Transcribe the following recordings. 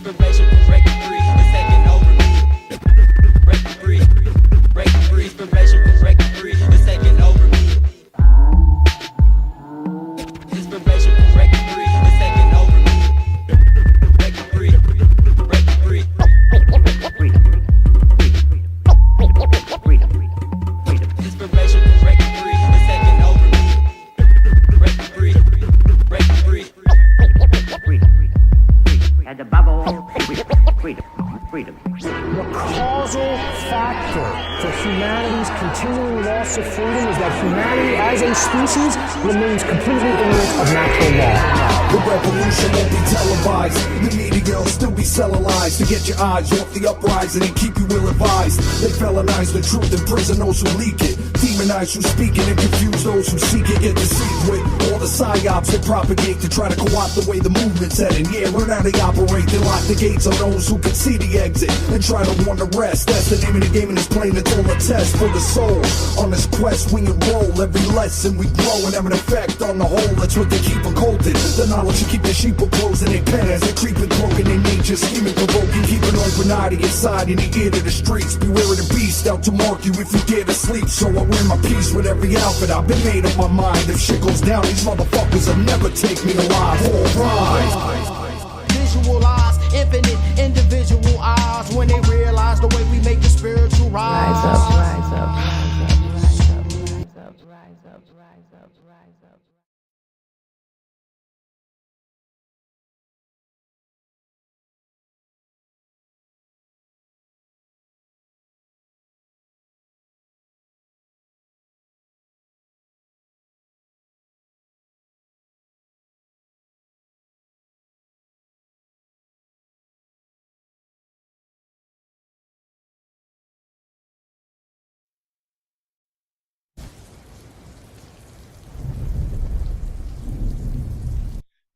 Inspiration for breaking free, it's taking over me. Breaking free, breaking free. Inspiration for breaking free, it's taking over me. Inspiration for breaking free, it's taking over me. Breaking free, breaking free. Inspiration for breaking free, it's taking over me. Breaking free, breaking free. And above all, freedom. The causal factor for humanity's continuing loss of freedom is that humanity as a species remains completely ignorant of natural law. The revolution won't be televised. The media will still be selling lies to get your eyes off the uprising and keep you ill-advised. They felonize the truth and prison those who leak it, demonize who speak it and confuse those who seek it. Get deceived with all the psyops they propagate to try to co-opt the way the movement's heading. Yeah, learn how they operate. They lock the gates on those who can see the exit and try to warn the rest. That's the name of the game, and it's plain. It's all a test for the soul. On this quest we enroll. Every lesson we grow and have an effect on the whole. That's what they keep occulted. The knowledge to keep the sheep closed in their pen as they creep and cloaking their nature, scheming, provoking, keep an open eye to your side in the ear to the streets. Beware of the beast out to mark you if you dare to sleep. So I wear my peace with every outfit. I've been made up my mind. If shit goes down, these motherfuckers will never take me alive. All right. Visualize infinite individual eyes when they realize the way we make the spiritual rise. Rise up, rise up, rise up, rise up, rise up, rise up, rise up.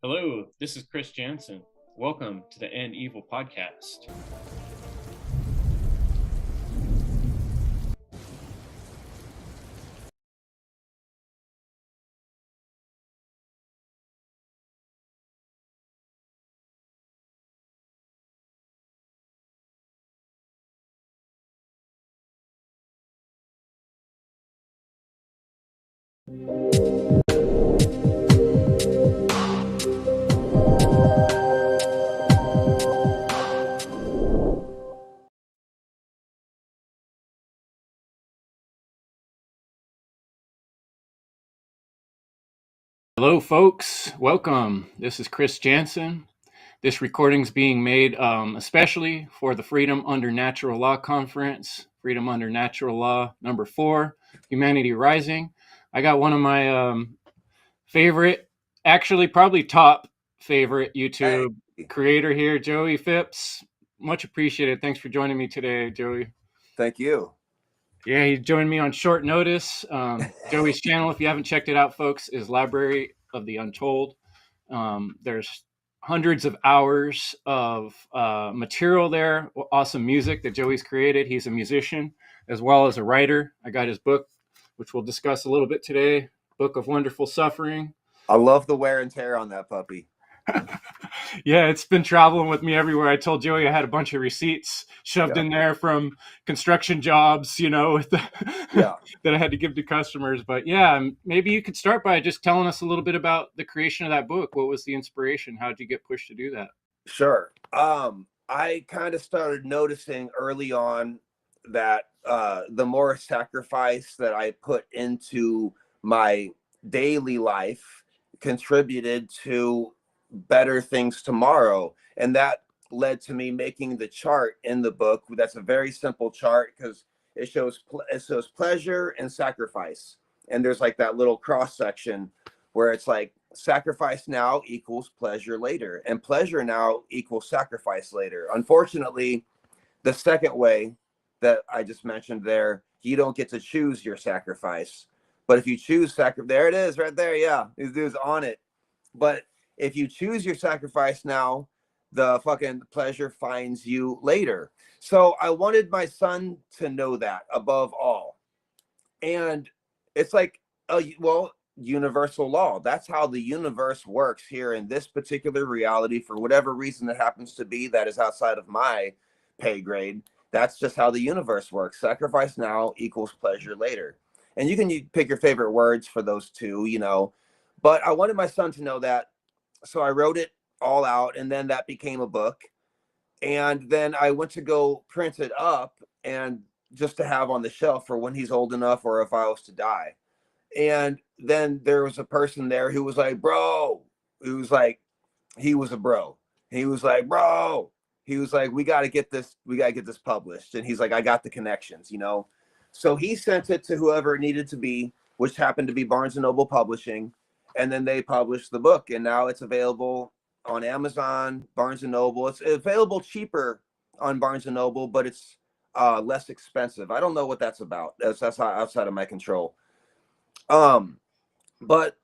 Hello, this is Chris Jansen. Welcome to the End Evil podcast. Hello, folks. Welcome. This is Chris Jansen. This recording is being made especially for the Freedom Under Natural Law Conference, Freedom Under Natural Law number 4, Humanity Rising. I got one of my favorite, actually probably top favorite YouTube creator here, Joey Phipps. Much appreciated. Thanks for joining me today, Joey. Thank you. Yeah, he joined me on short notice. Joey's channel, if you haven't checked it out, folks, is Library of the Untold. There's hundreds of hours of material there, awesome music that Joey's created. He's a musician as well as a writer. I got his book, which we'll discuss a little bit today, Book of Wonderful Suffering. I love the wear and tear on that puppy. Yeah, it's been traveling with me everywhere. I told Joey I had a bunch of receipts shoved in there from construction jobs, you know, that I had to give to customers. But yeah, maybe you could start by just telling us a little bit about the creation of that book. What was the inspiration? How did you get pushed to do that? Sure. I kind of started noticing early on that the more sacrifice that I put into my daily life contributed to better things tomorrow, and that led to me making the chart in the book. That's a very simple chart because it shows pleasure and sacrifice, and there's like that little cross section where it's like sacrifice now equals pleasure later, and pleasure now equals sacrifice later. Unfortunately, the second way that I just mentioned there, you don't get to choose your sacrifice, but if you choose there it is right there. Yeah, these dudes on it. But if you choose your sacrifice now, the fucking pleasure finds you later. So I wanted my son to know that above all. And it's like, well, universal law. That's how the universe works here in this particular reality. For whatever reason that happens to be that is outside of my pay grade, that's just how the universe works. Sacrifice now equals pleasure later. And you pick your favorite words for those two, you know. But I wanted my son to know that, so I wrote it all out, and then that became a book. And then I went to go print it up, and just to have on the shelf for when he's old enough, or if I was to die. And then there was a person there who was like, bro, who was like, he was a bro. He was like, bro, he was like, we got to get this published. And he's like, I got the connections, you know? So he sent it to whoever it needed to be, which happened to be Barnes and Noble Publishing. And then they published the book, and now it's available on Amazon, Barnes and Noble. It's available cheaper on Barnes and Noble, but it's less expensive. I don't know what that's about. That's outside of my control. But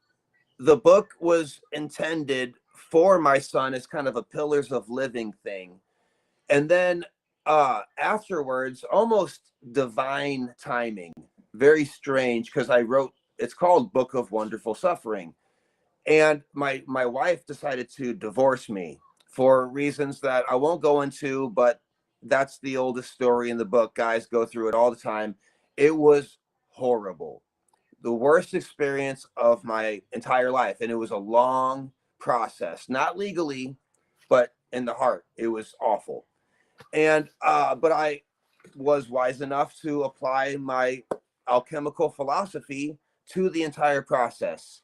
the book was intended for my son as kind of a pillars of living thing. And then afterwards, almost divine timing, very strange, because I wrote, it's called Book of Wonderful Suffering. And my wife decided to divorce me for reasons that I won't go into, but that's the oldest story in the book. Guys go through it all the time. It was horrible. The worst experience of my entire life. And it was a long process, not legally, but in the heart. It was awful. And but I was wise enough to apply my alchemical philosophy to the entire process.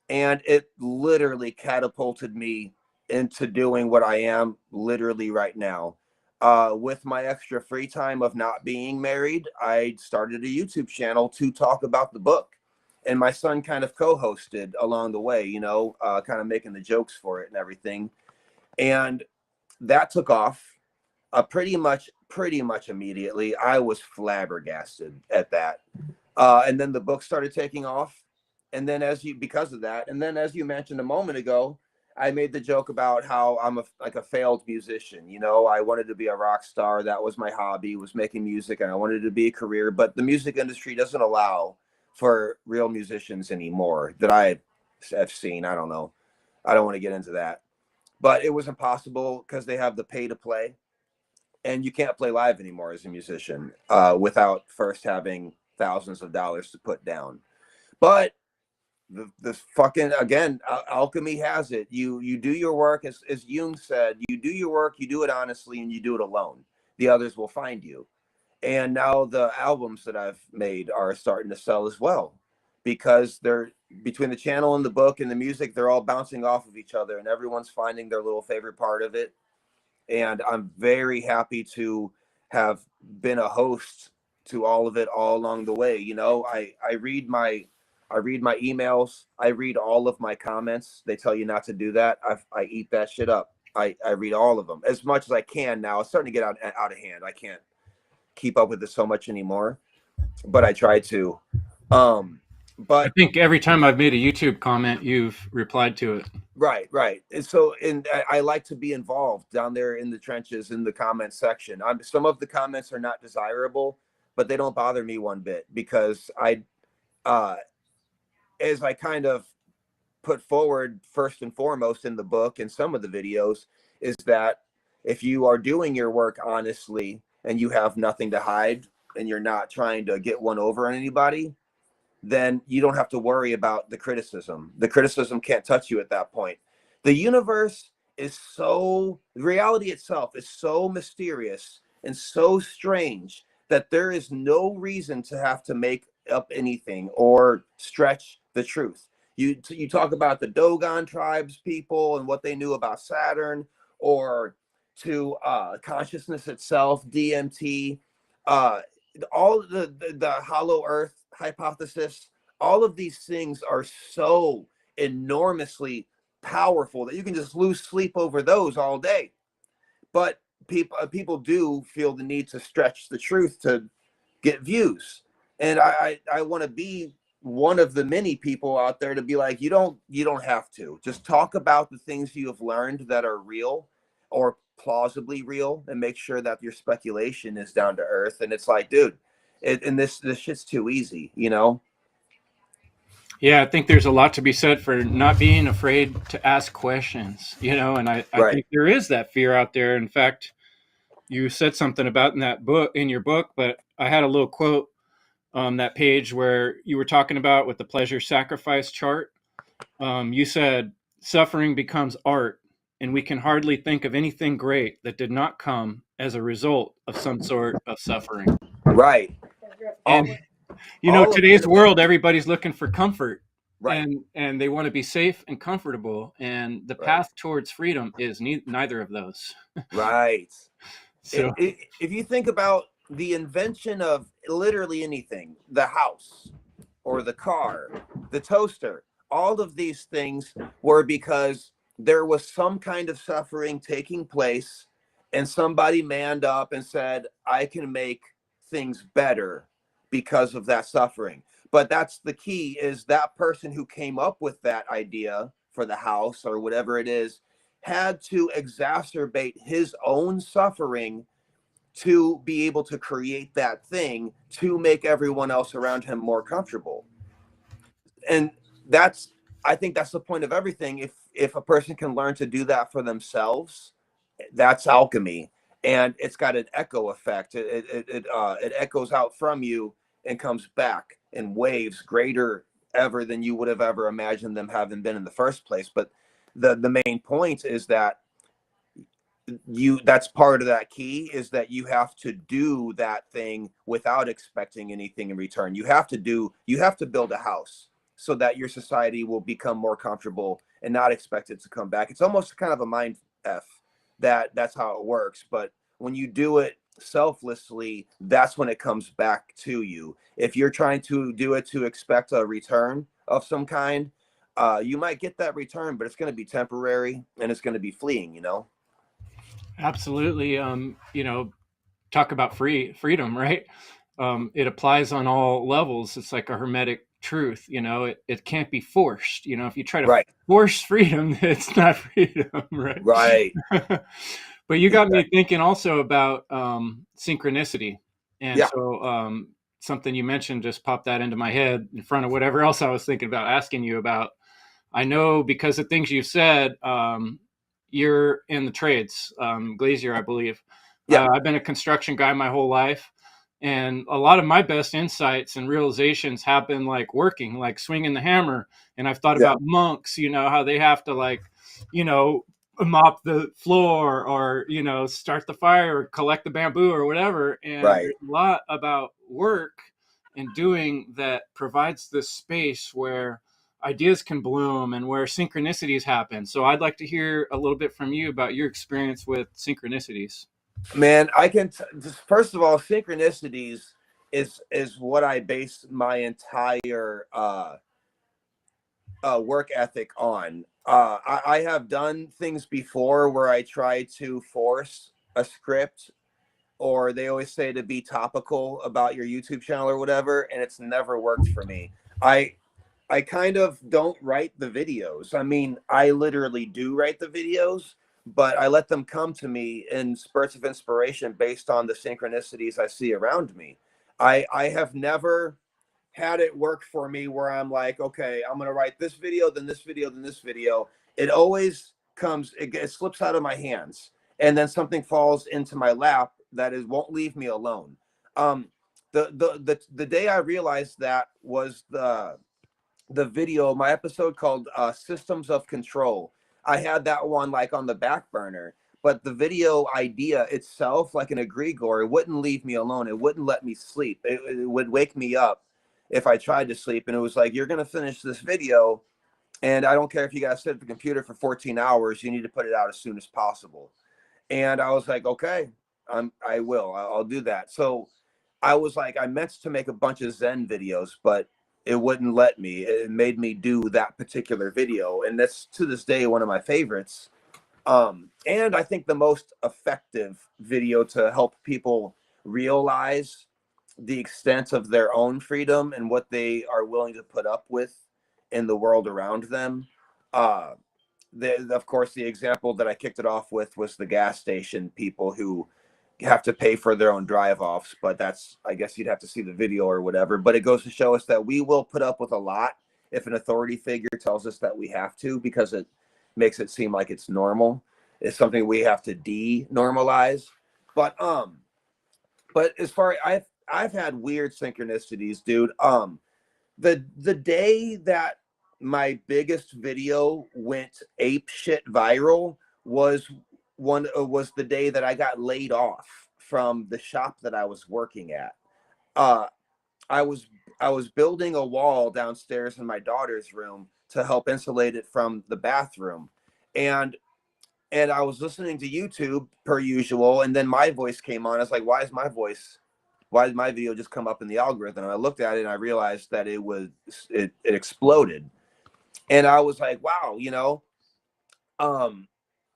And it literally catapulted me into doing what I am literally right now. With my extra free time of not being married, I started a YouTube channel to talk about the book. And my son kind of co-hosted along the way, you know, kind of making the jokes for it and everything. And that took off pretty much immediately. I was flabbergasted at that. And then the book started taking off. And then because of that, and then as you mentioned a moment ago, I made the joke about how I'm like a failed musician. You know, I wanted to be a rock star. That was my hobby, was making music, and I wanted to be a career. But the music industry doesn't allow for real musicians anymore that I have seen. I don't know. I don't want to get into that. But it was impossible because they have the pay to play. And you can't play live anymore as a musician without first having thousands of dollars to put down. But this fucking, again, alchemy has it. You do your work, as Jung said, you do your work, you do it honestly, and you do it alone. The others will find you. And now the albums that I've made are starting to sell as well, because they're between the channel and the book and the music, they're all bouncing off of each other, and everyone's finding their little favorite part of it. And I'm very happy to have been a host to all of it all along the way. You know, I read my emails. I read all of my comments. They tell you not to do that. I eat that shit up. I read all of them as much as I can now. It's starting to get out of hand. I can't keep up with it so much anymore, but I try to. But I think every time I've made a YouTube comment, you've replied to it. Right. And I like to be involved down there in the trenches in the comment section. Some of the comments are not desirable, but they don't bother me one bit, because as I kind of put forward first and foremost in the book and some of the videos, is that if you are doing your work honestly and you have nothing to hide and you're not trying to get one over on anybody, then you don't have to worry about the criticism. The criticism can't touch you at that point. The universe is reality itself is so mysterious and so strange that there is no reason to have to make up anything or stretch the truth. You talk about the Dogon tribes people and what they knew about Saturn, or to consciousness itself, DMT, all the hollow earth hypothesis. All of these things are so enormously powerful that you can just lose sleep over those all day. But people do feel the need to stretch the truth to get views. And I want to be one of the many people out there to be like, you don't have to. Just talk about the things you have learned that are real or plausibly real, and make sure that your speculation is down to earth. And it's like, dude, and this shit's too easy, you know? Yeah, I think there's a lot to be said for not being afraid to ask questions, and I Right. think there is that fear out there. In fact, you said something about in your book, but I had a little quote on that page where you were talking about with the pleasure sacrifice chart. You said, suffering becomes art, and we can hardly think of anything great that did not come as a result of some sort of suffering. Right. All, And all of today's it. world, everybody's looking for comfort, Right. and they want to be safe and comfortable, and the Right. path towards freedom is neither of those. Right. So If you think about the invention of literally anything, the house or the car, the toaster, all of these things were because there was some kind of suffering taking place, and somebody manned up and said, I can make things better because of that suffering. But that's the key, is that person who came up with that idea for the house or whatever it is had to exacerbate his own suffering to be able to create that thing to make everyone else around him more comfortable. And that's, I think that's the point of everything. If a person can learn to do that for themselves, that's alchemy. And it's got an echo effect. It echoes out from you and comes back in waves greater ever than you would have ever imagined them having been in the first place. But the main point is that that's part of that key, is that you have to do that thing without expecting anything in return. You have to build a house so that your society will become more comfortable and not expect it to come back. It's almost kind of a mind f that's how it works. But when you do it selflessly, that's when it comes back to you. If you're trying to do it to expect a return of some kind, you might get that return, but it's going to be temporary and it's going to be fleeing. absolutely, talk about freedom, right? It applies on all levels. It's like a hermetic truth. It can't be forced. If you try to Right. force freedom, it's not freedom, right? Right. But you got me Exactly. thinking also about synchronicity, and Yeah. so something you mentioned just popped that into my head in front of whatever else I was thinking about asking you about. I know because of things you've said, you're in the trades, glazier, I believe. Yeah. I've been a construction guy my whole life. And a lot of my best insights and realizations happen like working, like swinging the hammer. And I've thought Yeah. about monks, how they have to you know, mop the floor or, start the fire or collect the bamboo or whatever. And Right. there's a lot about work and doing that provides this space where ideas can bloom and where synchronicities happen. So I'd like to hear a little bit from you about your experience with synchronicities. Man, first of all, synchronicities is what I base my entire work ethic on. I have done things before where I try to force a script, or they always say to be topical about your YouTube channel or whatever, and it's never worked for me. I I kind of don't write the videos. I mean, I literally do write the videos, but I let them come to me in spurts of inspiration based on the synchronicities I see around me. I have never had it work for me where I'm like, okay, I'm gonna write this video, then this video, then this video. It always it slips out of my hands, and then something falls into my lap that is won't leave me alone. Um, the day I realized that was the video, my episode called Systems of Control. I had that one like on the back burner, but the video idea itself, like an egregore, it wouldn't leave me alone. It wouldn't let me sleep. It would wake me up if I tried to sleep. And it was like, you're going to finish this video. And I don't care if you got to sit at the computer for 14 hours, you need to put it out as soon as possible. And I was like, okay, I will. I'll do that. So I was like, I meant to make a bunch of Zen videos, but it wouldn't let me. It made me do that particular video, and that's to this day one of my favorites. And I think the most effective video to help people realize the extent of their own freedom and what they are willing to put up with in the world around them. Uh, of course, the example that I kicked it off with was the gas station people who have to pay for their own drive offs, but that's, I guess you'd have to see the video or whatever. But it goes to show us that we will put up with a lot if an authority figure tells us that we have to, because it makes it seem like it's normal. It's something we have to de-normalize. But as far I've had weird synchronicities, dude. The day that my biggest video went ape shit viral was the day that I got laid off from the shop that I was working at. Uh, I was building a wall downstairs in my daughter's room to help insulate it from the bathroom, and I was listening to YouTube per usual, and then my voice came on. I was like, why did my video just come up in the algorithm? And I looked at it and I realized that it exploded. And I was like, wow,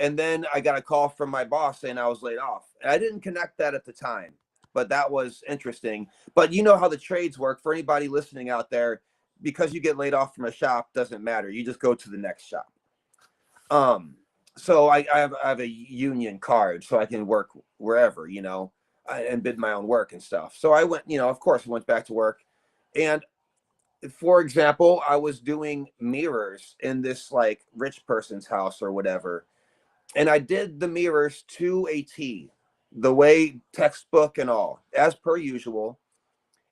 and then I got a call from my boss saying I was laid off. And I didn't connect that at the time, but that was interesting. But you know how the trades work. For anybody listening out there, because you get laid off from a shop doesn't matter. You just go to the next shop. So I have a union card, so I can work wherever, and bid my own work and stuff. So I went, of course, I went back to work. And for example, I was doing mirrors in this like rich person's house or whatever. And I did the mirrors to a T, the way textbook and all, as per usual.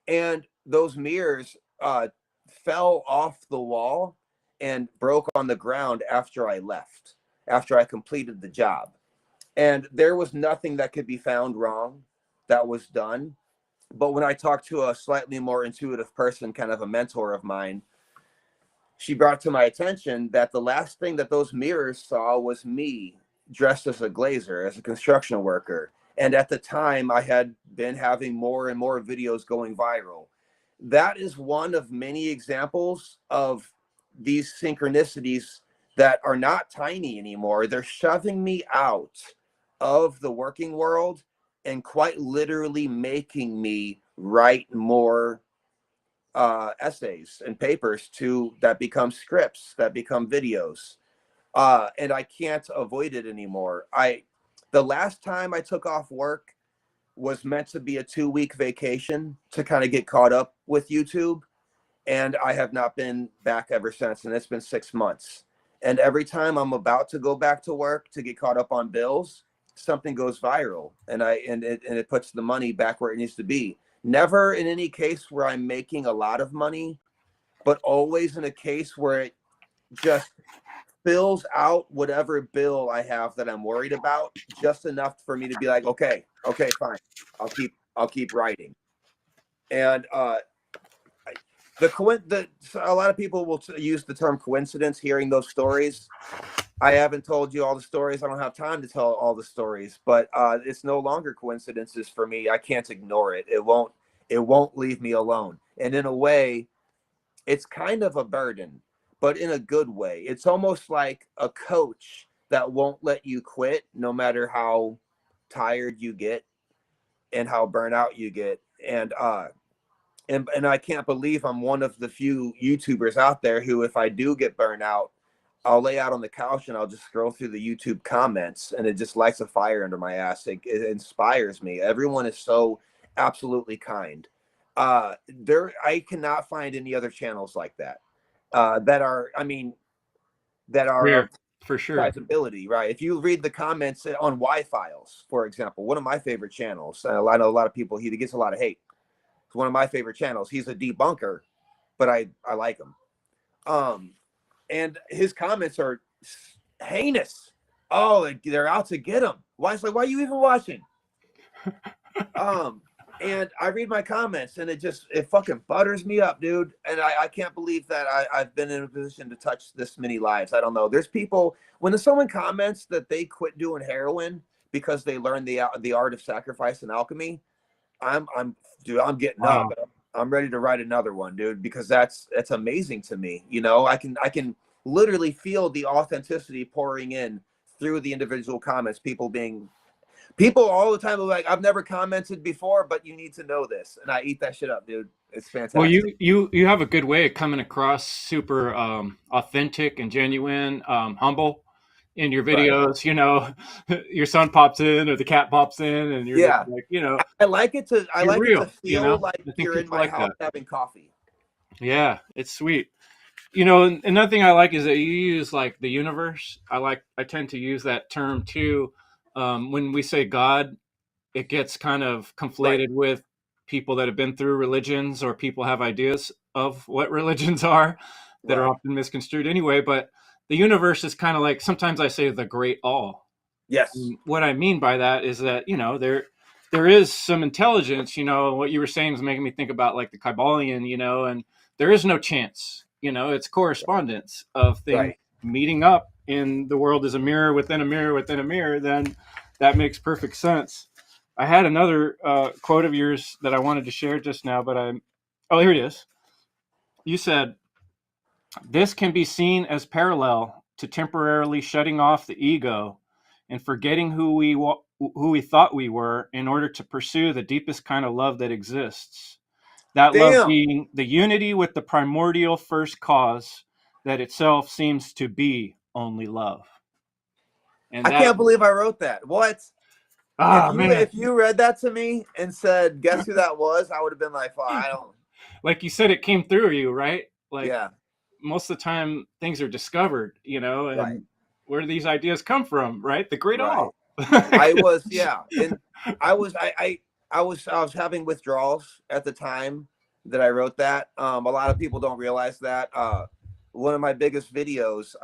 And those mirrors fell off the wall and broke on the ground after I left, after I completed the job. And there was nothing that could be found wrong that was done. But when I talked to a slightly more intuitive person, kind of a mentor of mine, she brought to my attention that the last thing that those mirrors saw was me dressed as a glazer, as a construction worker. And at the time, I had been having more and more videos going viral. That is one of many examples of these synchronicities that are not tiny anymore. They're shoving me out of the working world and quite literally making me write more essays and papers that become scripts, that become videos. And I can't avoid it anymore. The last time I took off work was meant to be a 2-week vacation to kind of get caught up with YouTube. And I have not been back ever since. And it's been 6 months. And every time I'm about to go back to work to get caught up on bills, something goes viral and it puts the money back where it needs to be. Never in any case where I'm making a lot of money, but always in a case where it just fills out whatever bill I have that I'm worried about, just enough for me to be like, okay, fine. I'll keep writing. And a lot of people will use the term coincidence hearing those stories. I haven't told you all the stories. I don't have time to tell all the stories, but it's no longer coincidences for me. I can't ignore it. It won't leave me alone. And in a way, it's kind of a burden, but in a good way. It's almost like a coach that won't let you quit no matter how tired you get and how burnout you get. And I can't believe I'm one of the few YouTubers out there who, if I do get burnt out, I'll lay out on the couch and I'll just scroll through the YouTube comments, and it just lights a fire under my ass. It inspires me. Everyone is so absolutely kind. I cannot find any other channels like that that are Rare, for sure. ability, right? If you read the comments on Y-Files, for example, one of my favorite channels, I know a lot of people, he gets a lot of hate. It's one of my favorite channels. He's a debunker, but I like him. And his comments are heinous. Oh, they're out to get him. Why? It's like, why are you even watching? And I read my comments, and it fucking butters me up, dude. And I can't believe that I've been in a position to touch this many lives. I don't know. There's people, when someone comments that they quit doing heroin because they learned the art of sacrifice and alchemy, I'm getting up. I'm ready to write another one, dude, because that's amazing to me. I can literally feel the authenticity pouring in through the individual comments. People all the time are like, I've never commented before, but you need to know this, and I eat that shit up, dude. It's fantastic. Well, you have a good way of coming across super authentic and genuine, humble in your videos. Right. Your son pops in or the cat pops in, and you're just like, I like it to real, it to feel like you're in my house having coffee. Yeah, it's sweet. You know, another thing I like is that you use like the universe. I tend to use that term too. When we say God, it gets kind of Right. conflated with people that have been through religions, or people have ideas of what religions are that are Right. often misconstrued anyway. But the universe is kind of like, sometimes I say the great all. Yes. And what I mean by that is that, you know, there is some intelligence. You know, what you were saying is making me think about like the Kybalion, you know, and there is no chance. You know, it's correspondence of things Right. meeting up. In the world is a mirror within a mirror within a mirror. Then that makes perfect sense. I had another quote of yours that I wanted to share just now, but oh, here it is. You said, this can be seen as parallel to temporarily shutting off the ego and forgetting who we thought we were in order to pursue the deepest kind of love that exists. That love Damn. being the unity with the primordial first cause that itself seems to be only love. And I that, can't believe I wrote that. What? ah, man, If you read that to me and said, "Guess who that was?" I would have been like, "Well, I don't." like you said, it came through you, right? Like, Yeah. most of the time things are discovered, you know, Right. and where do these ideas come from, right? The great Right. all. I was, yeah, and I was I was having withdrawals at the time that I wrote that. A lot of people don't realize that. One of my biggest videos,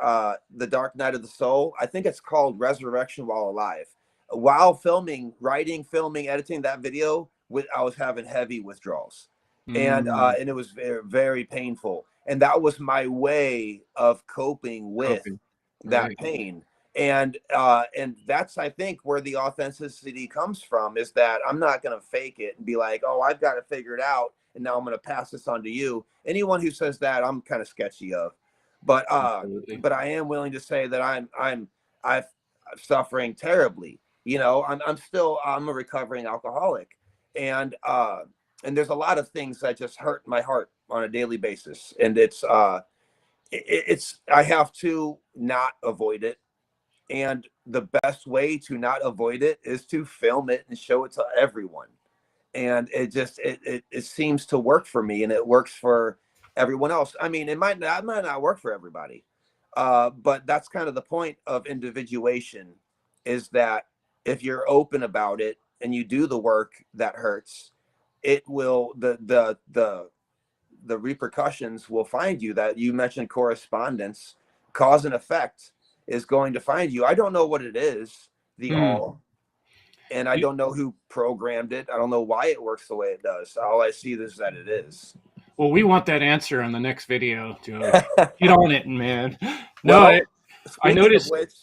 The Dark Night of the Soul, I think it's called Resurrection While Alive. While filming, writing, filming, editing that video, I was having heavy withdrawals, Mm, and it was very, very painful. And that was my way of coping with coping, that right? pain. And that's, I think, where the authenticity comes from, is that I'm not going to fake it and be like, oh, I've got it figured out and now I'm going to pass this on to you. Anyone who says that, I'm kind of sketchy of. but uh Absolutely. but I am willing to say that I'm suffering terribly. You know, I'm a recovering alcoholic, and there's a lot of things that just hurt my heart on a daily basis, and it's I have to not avoid it, and the best way to not avoid it is to film it and show it to everyone. And it seems to work for me, and it works for everyone else. I mean, it might not work for everybody, but that's kind of the point of individuation, is that if you're open about it and you do the work that hurts, it will the repercussions will find you. That you mentioned correspondence, cause and effect is going to find you. I don't know what it is, the Hmm. all, and I don't know who programmed it. I don't know why it works the way it does. All I see is that it is. Well, we want that answer on the next video, Joe. Get on it, man. No, Well, I speaking of noticed. which,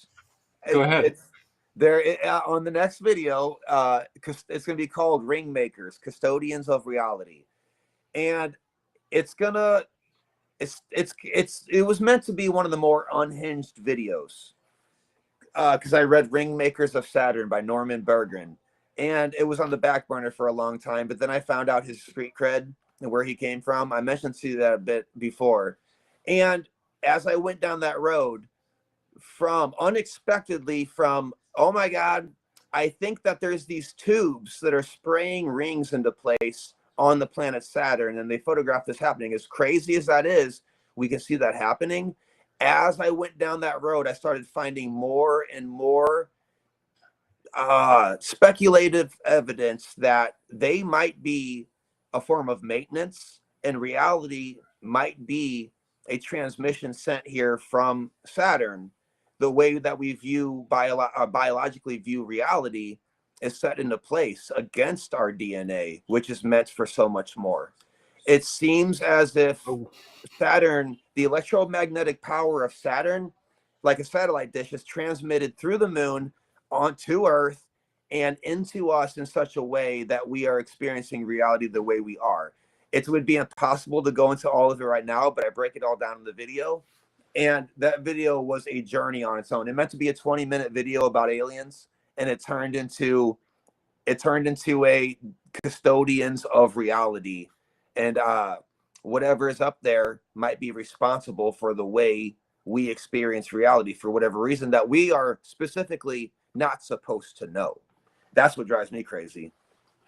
Go ahead. it's there on the next video, because it's going to be called Ring Makers, Custodians of Reality, and it's gonna it was meant to be one of the more unhinged videos, because I read Ringmakers of Saturn by Norman Berggren, and it was on the back burner for a long time. But then I found out his street cred and where he came from. I mentioned to you that a bit before, and as I went down that road, from unexpectedly, from, oh my God, I think that there's these tubes that are spraying rings into place on the planet Saturn, and they photographed this happening. As crazy as that is, we can see that happening. As I went down that road, I started finding more and more speculative evidence that they might be a form of maintenance, and reality might be a transmission sent here from Saturn. The way that we biologically view reality is set into place against our DNA, which is meant for so much more. It seems as if Oh, Saturn, the electromagnetic power of Saturn, like a satellite dish, is transmitted through the moon onto Earth and into us in such a way that we are experiencing reality the way we are. It would be impossible to go into all of it right now, but I break it all down in the video. And that video was a journey on its own. It meant to be a 20-minute video about aliens, and it turned into a custodians of reality. And whatever is up there might be responsible for the way we experience reality, for whatever reason that we are specifically not supposed to know. That's what drives me crazy.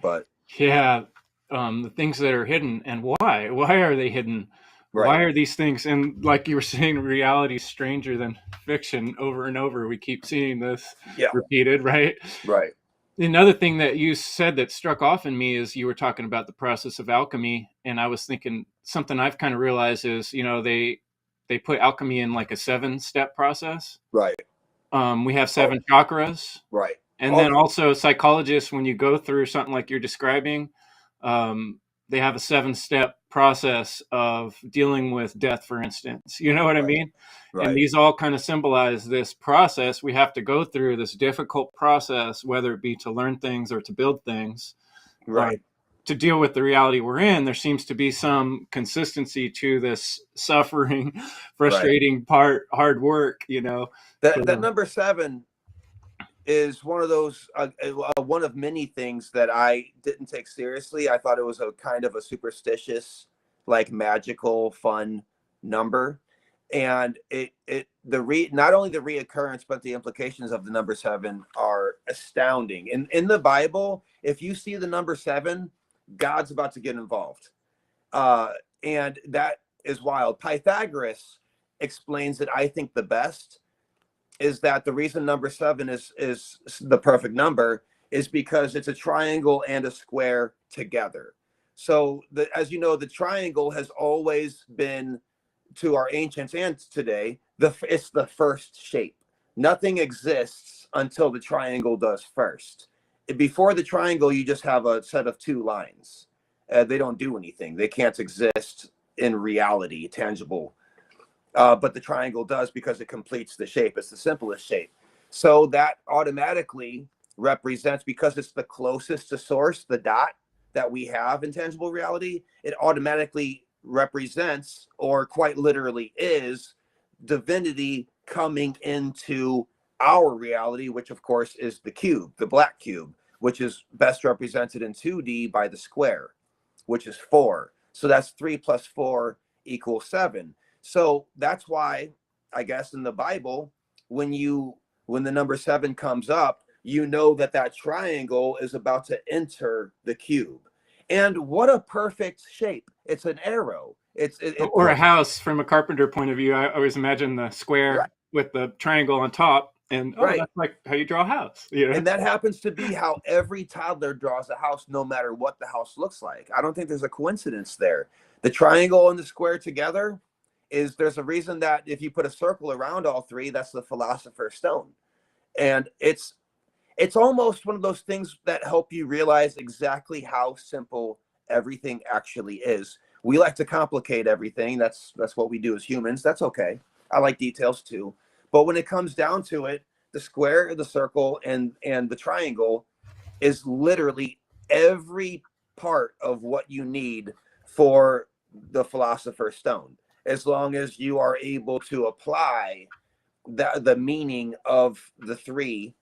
But yeah. The things that are hidden, and why? Why are they hidden? why are these things, and like you were saying, reality is stranger than fiction over and over. We keep seeing this repeated, right? Right. Another thing that you said that struck off in me is you were talking about the process of alchemy, and I was thinking something I've kind of realized is, they put alchemy in like a 7-step process. Right. We have 7 chakras. Right. And then also psychologists, when you go through something like you're describing, they have a 7-step process of dealing with death, for instance. You know what I mean? Right. And these all kind of symbolize this process. We have to go through this difficult process, whether it be to learn things or to build things. Right. To deal with the reality we're in, there seems to be some consistency to this suffering, frustrating part, hard work, That number 7 is one of those one of many things that I didn't take seriously. I thought it was a kind of a superstitious, like magical, fun number, and not only the reoccurrence but the implications of the number 7 are astounding. In the Bible, if you see the number 7, God's about to get involved, and that is wild. Pythagoras explains it, I think, the best. Is that the reason number 7 is the perfect number is because it's a triangle and a square together. So as you know, the triangle has always been, to our ancients and today, it's the first shape. Nothing exists until the triangle does first. Before the triangle, you just have a set of 2 lines. They don't do anything. They can't exist in reality, tangible. But the triangle does because it completes the shape. It's the simplest shape. So that automatically represents, because it's the closest to source, the dot that we have in tangible reality, it automatically represents, or quite literally is, divinity coming into our reality, which of course is the cube, the black cube, which is best represented in 2D by the square, which is 4. So that's 3 plus 4 equals 7. So that's why, I guess, in the Bible, when the number 7 comes up, you know that triangle is about to enter the cube. And what a perfect shape. It's an arrow. Or a house. From a carpenter point of view, I always imagine the square with the triangle on top. And that's like how you draw a house. And that happens to be how every toddler draws a house, no matter what the house looks like. I don't think there's a coincidence there. The triangle and the square together, there's a reason that if you put a circle around all 3, that's the philosopher's stone. And it's almost one of those things that help you realize exactly how simple everything actually is. We like to complicate everything. That's what we do as humans. That's okay. I like details too. But when it comes down to it, the square, the circle, and the triangle is literally every part of what you need for the philosopher's stone, as long as you are able to apply the meaning of the 3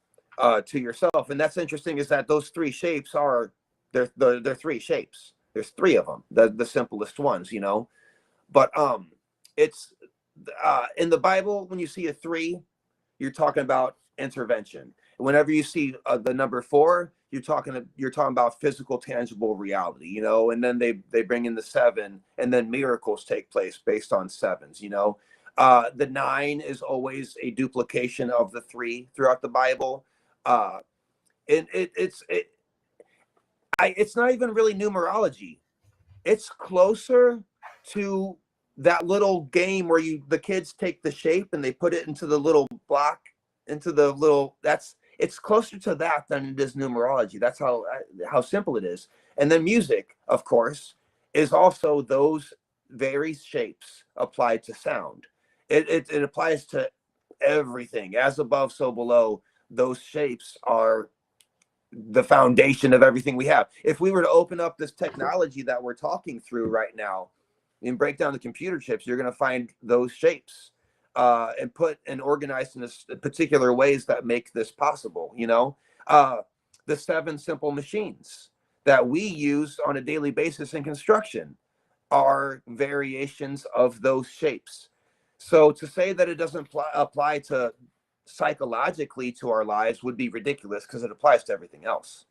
to yourself. And that's interesting, is that those 3 shapes they're 3 shapes. There's 3 of them, the simplest ones, but it's in the Bible, when you see a 3, you're talking about intervention. Whenever you see the number 4, you're talking about physical, tangible reality, and then they bring in the 7, and then miracles take place based on 7s. The 9 is always a duplication of the 3 throughout the Bible. And it's not even really numerology. It's closer to that little game where the kids take the shape and they put it into the little block, it's closer to that than it is numerology. That's how simple it is. And then music, of course, is also those very shapes applied to sound. It applies to everything. As above, so below. Those shapes are the foundation of everything we have. If we were to open up this technology that we're talking through right now and break down the computer chips, you're going to find those shapes and put and organized in particular ways that make this possible. The 7 simple machines that we use on a daily basis in construction are variations of those shapes. So to say that it doesn't apply to psychologically to our lives would be ridiculous, because it applies to everything else.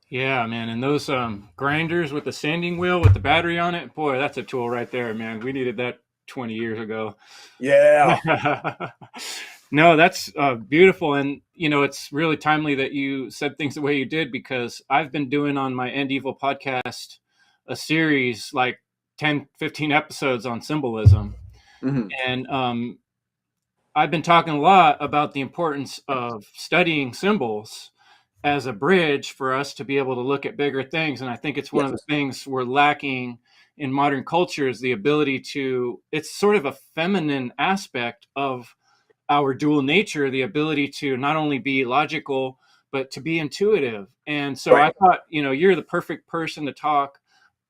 Yeah, man. And those grinders with the sanding wheel with the battery on it, boy, that's a tool right there, man. We needed that 20 years ago. Yeah. No, that's beautiful. And, you know, it's really timely that you said things the way you did, because I've been doing on my End Evil podcast a series like 10, 15 episodes on symbolism. Hmm. And I've been talking a lot about the importance of studying symbols as a bridge for us to be able to look at bigger things. And I think it's one of Yes. the things we're lacking in modern culture is the ability to, it's sort of a feminine aspect of our dual nature, the ability to not only be logical, but to be intuitive. And so I Right. thought, you know, you're the perfect person to talk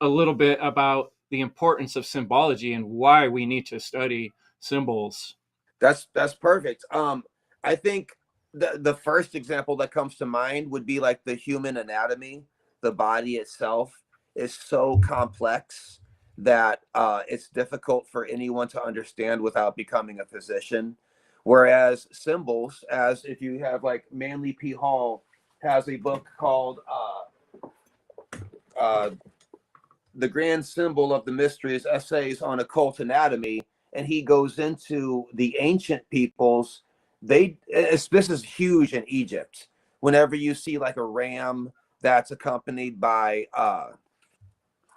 a little bit about the importance of symbology and why we need to study symbols. That's perfect. I think the first example that comes to mind would be like the human anatomy. The body itself is so complex that it's difficult for anyone to understand without becoming a physician. Whereas symbols, as if you have like Manly P. Hall has a book called uh, the grand symbol of the mysteries essays on occult anatomy, and he goes into the ancient peoples. This is huge in Egypt. Whenever you see like a ram that's accompanied by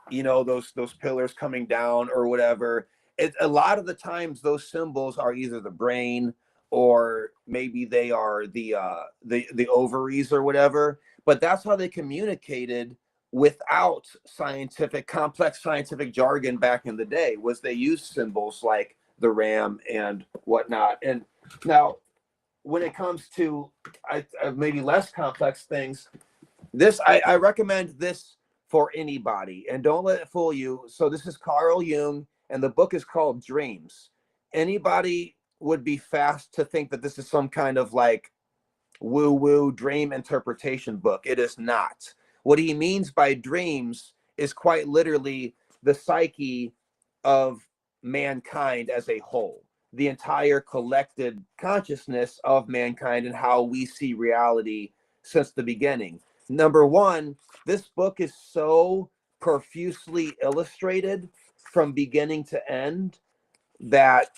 those pillars coming down or whatever, a lot of the times those symbols are either the brain or maybe they are the ovaries or whatever. But that's how they communicated without complex scientific jargon back in the day. Was they used symbols like the ram and whatnot. And now when it comes to maybe less complex things, I recommend this for anybody, and don't let it fool you. So this is Carl Jung, and the book is called Dreams. Anybody would be fast to think that this is some kind of like woo woo dream interpretation book. It is not. What he means by dreams is quite literally the psyche of mankind as a whole, the entire collected consciousness of mankind and how we see reality since the beginning. Number one, this book is so profusely illustrated from beginning to end that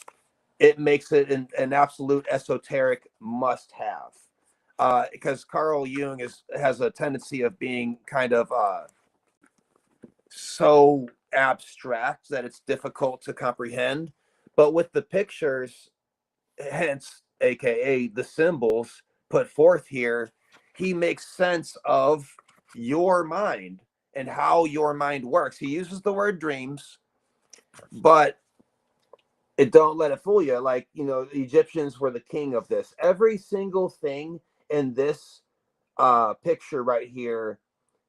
it makes it an absolute esoteric must have. Because Carl Jung has a tendency of being kind of so abstract that it's difficult to comprehend. But with the pictures, hence aka the symbols put forth here, he makes sense of your mind and how your mind works. He uses the word dreams, but don't let it fool you. Like, the Egyptians were the king of this. Every single thing in this picture right here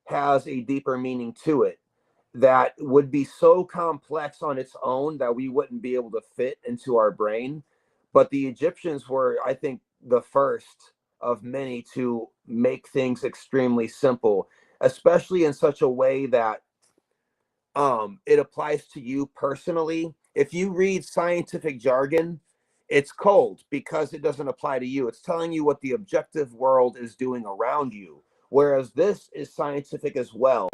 has a deeper meaning to it that would be so complex on its own that we wouldn't be able to fit into our brain. But the Egyptians were, I think, the first of many to make things extremely simple, especially in such a way that it applies to you personally. If you read scientific jargon, it's cold because it doesn't apply to you. It's telling you what the objective world is doing around you. Whereas this is scientific as well,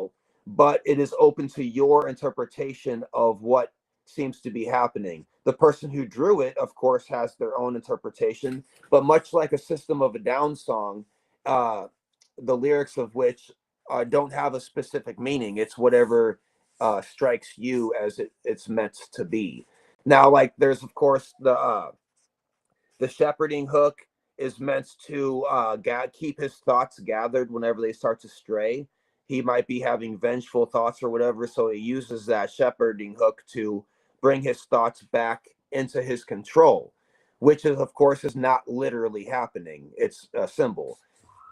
but it is open to your interpretation of what seems to be happening. The person who drew it, of course, has their own interpretation, but much like a System of a Down song, the lyrics of which don't have a specific meaning. It's whatever strikes you as it's meant to be. Now, like there's of course the shepherding hook is meant to keep his thoughts gathered whenever they start to stray. He might be having vengeful thoughts or whatever, so he uses that shepherding hook to bring his thoughts back into his control, which is of course is not literally happening. It's a symbol.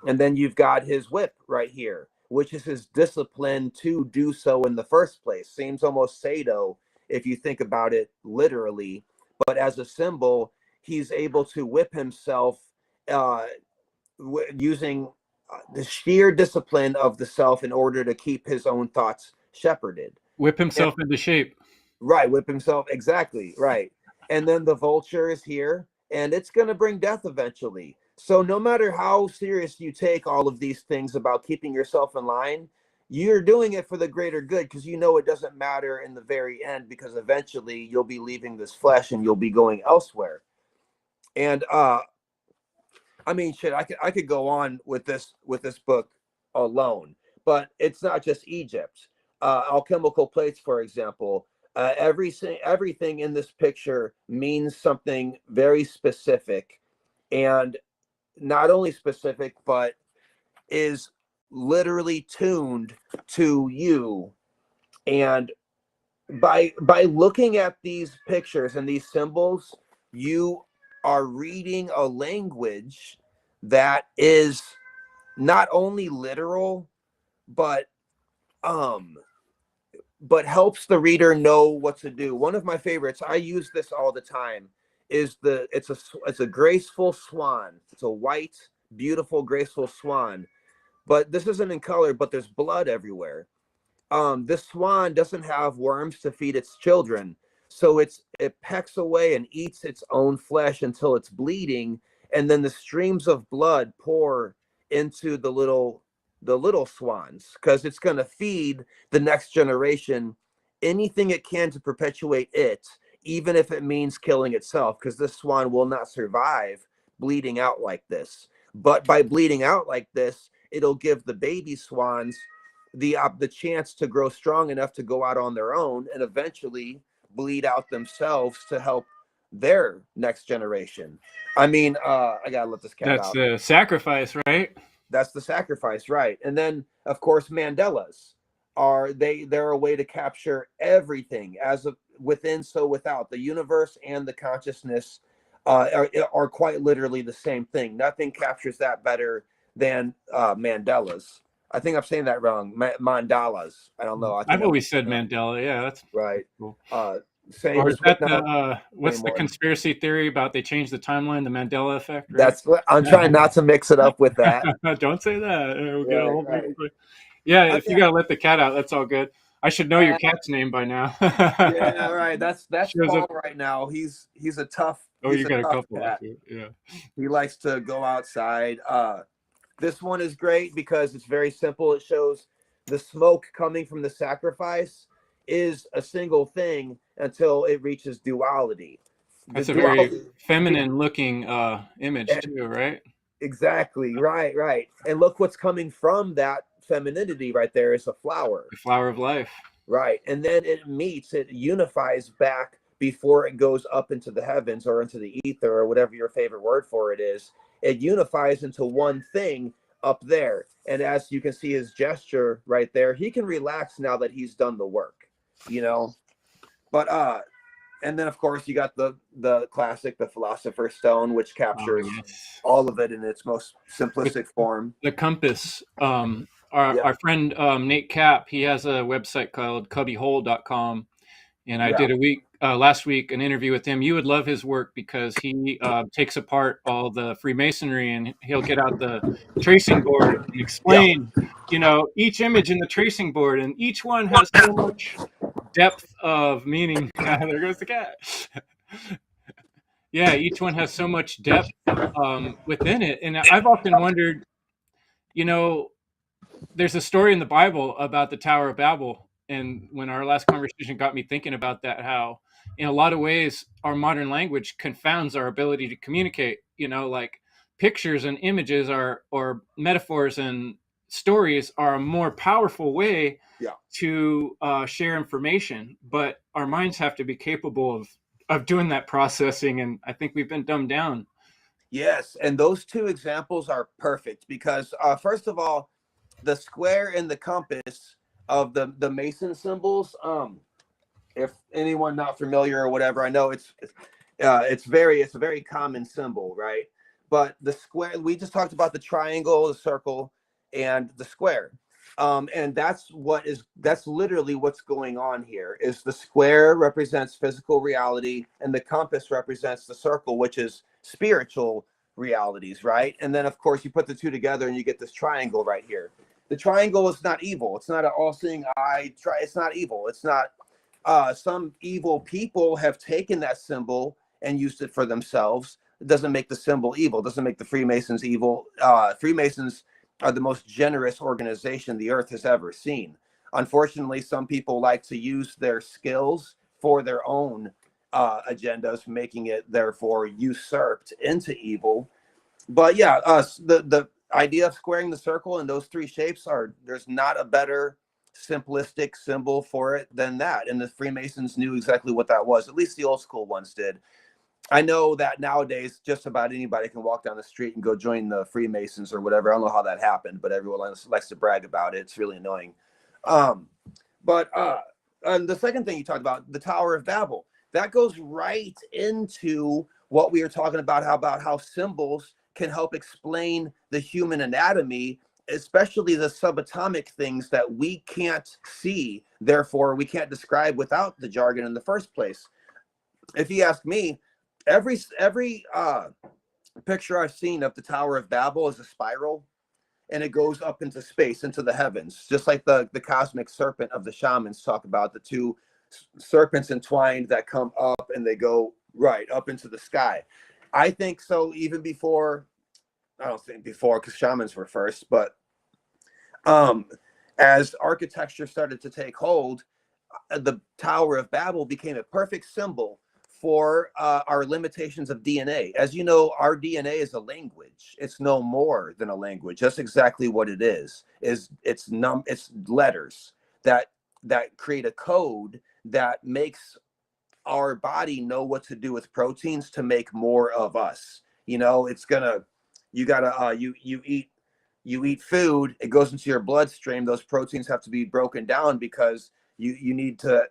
And then you've got his whip right here, which is his discipline to do so in the first place. Seems almost Sado if you think about it literally, but as a symbol, he's able to whip himself uh, using the sheer discipline of the self in order to keep his own thoughts shepherded. Whip And, himself into shape. right, whip himself, exactly, right. And then the vulture is here, and it's going to bring death eventually. So no matter how serious you take all of these things about keeping yourself in line, you're doing it for the greater good, because you know it doesn't matter in the very end, because eventually you'll be leaving this flesh and you'll be going elsewhere. And I mean, shit, I could go on with this book alone, but it's not just Egypt. Alchemical plates, for example, everything in this picture means something very specific, and not only specific, but is literally tuned to you. And by looking at these pictures and these symbols, you are reading a language that is not only literal, but um helps the reader know what to do. One of my favorites, I use this all the time, is it's a graceful swan. It's a white, beautiful, graceful swan, but this isn't in color, but there's blood everywhere. This swan doesn't have worms to feed its children, so it pecks away and eats its own flesh until it's bleeding, and then the streams of blood pour into the little swans, because it's going to feed the next generation anything it can to perpetuate it, even if it means killing itself, because this swan will not survive bleeding out like this. But by bleeding out like this, it'll give the baby swans the chance to grow strong enough to go out on their own and eventually bleed out themselves to help their next generation. I mean, I gotta let this cat That's out. the sacrifice, right? That's the sacrifice, right? And then, of course, Mandelas they're a way to capture everything, as of within, so without. The universe and the consciousness are quite literally the same thing. Nothing captures that better than Mandelas. I think I'm saying that wrong. Mandalas. I don't know. I think I've I'm always said Mandela. Yeah, that's right. cool. Same Or as is that now. what's the Anymore. conspiracy theory about they changed the timeline, the Mandela effect, right? That's what I'm trying not to mix it up with that. Don't say that. We'll get a Right, whole right. Yeah, if you Yeah, gotta let the cat out, that's all good. I should know your yeah, cat's name by now. yeah, right. That's Shows Paul up. right now. He's a Oh, he's you a got a tough couple. cat. Okay. Yeah. He likes to go outside. This one is great because it's very simple. It shows the smoke coming from the sacrifice is a single thing until it reaches duality. The That's a very duality, feminine looking image and too, right? exactly, right, right. And look what's coming from that femininity right there is a flower. The flower of life. Right. And then it unifies back before it goes up into the heavens or into the ether or whatever your favorite word for it is. It unifies into one thing up there. And as you can see his gesture right there, he can relax now that he's done the work, you know. But and then of course you got the classic, the Philosopher's Stone, which captures Yes. all of it in its most simplistic form. The compass. Yeah. Our friend Nate Cap, he has a website called cubbyhole.com. And I Yeah. did last week an interview with him. You would love his work because he takes apart all the Freemasonry and he'll get out the tracing board and Yeah. explain, each image in the tracing board, and each one has so much depth of meaning. There goes the cat. Yeah, each one has so much depth within it. And I've often wondered, you know, there's a story in the Bible about the Tower of Babel. And when our last conversation got me thinking about that, how in a lot of ways our modern language confounds our ability to communicate, like pictures and images or metaphors and stories are a more powerful way to share information, but our minds have to be capable of doing that processing. And I think we've been dumbed down. Yes. And those two examples are perfect because first of all, the square and the compass of the Mason symbols. If anyone not familiar or whatever, I know it's a very common symbol, right? But the square, we just talked about the triangle, the circle, and the square. And that's literally what's going on here. Is the square represents physical reality, and the compass represents the circle, which is spiritual realities, right? And then of course you put the two together and you get this triangle right here. The triangle is not evil. It's not an all-seeing eye. It's not evil. It's not. Some evil people have taken that symbol and used it for themselves. doesn't make the symbol evil, doesn't make the Freemasons evil. Freemasons are the most generous organization the earth has ever seen. Unfortunately, some people like to use their skills for their own agendas, making it therefore usurped into evil. But yeah, the idea of squaring the circle in those three shapes there's not a better simplistic symbol for it than that. And the Freemasons knew exactly what that was. At least the old school ones did. I know that nowadays just about anybody can walk down the street and go join the Freemasons or whatever. I don't know how that happened, but everyone likes to brag about it. It's really annoying. But and the second thing you talked about, the Tower of Babel, that goes right into what we were talking about how symbols can help explain the human anatomy, especially the subatomic things that we can't see, therefore we can't describe without the jargon in the first place. If you ask me, every picture I've seen of the Tower of Babel is a spiral, and it goes up into space, into the heavens, just like the cosmic serpent of the shamans talk about, the two serpents entwined that come up and they go right up into the sky. I think so even before, I don't think before because shamans were first, but as architecture started to take hold, the Tower of Babel became a perfect symbol for our limitations of DNA. As you know, our DNA is a language. It's no more than a language. That's exactly what it is. It's letters that create a code that makes our body know what to do with proteins to make more of us. You know, you eat food, it goes into your bloodstream. Those proteins have to be broken down because you need to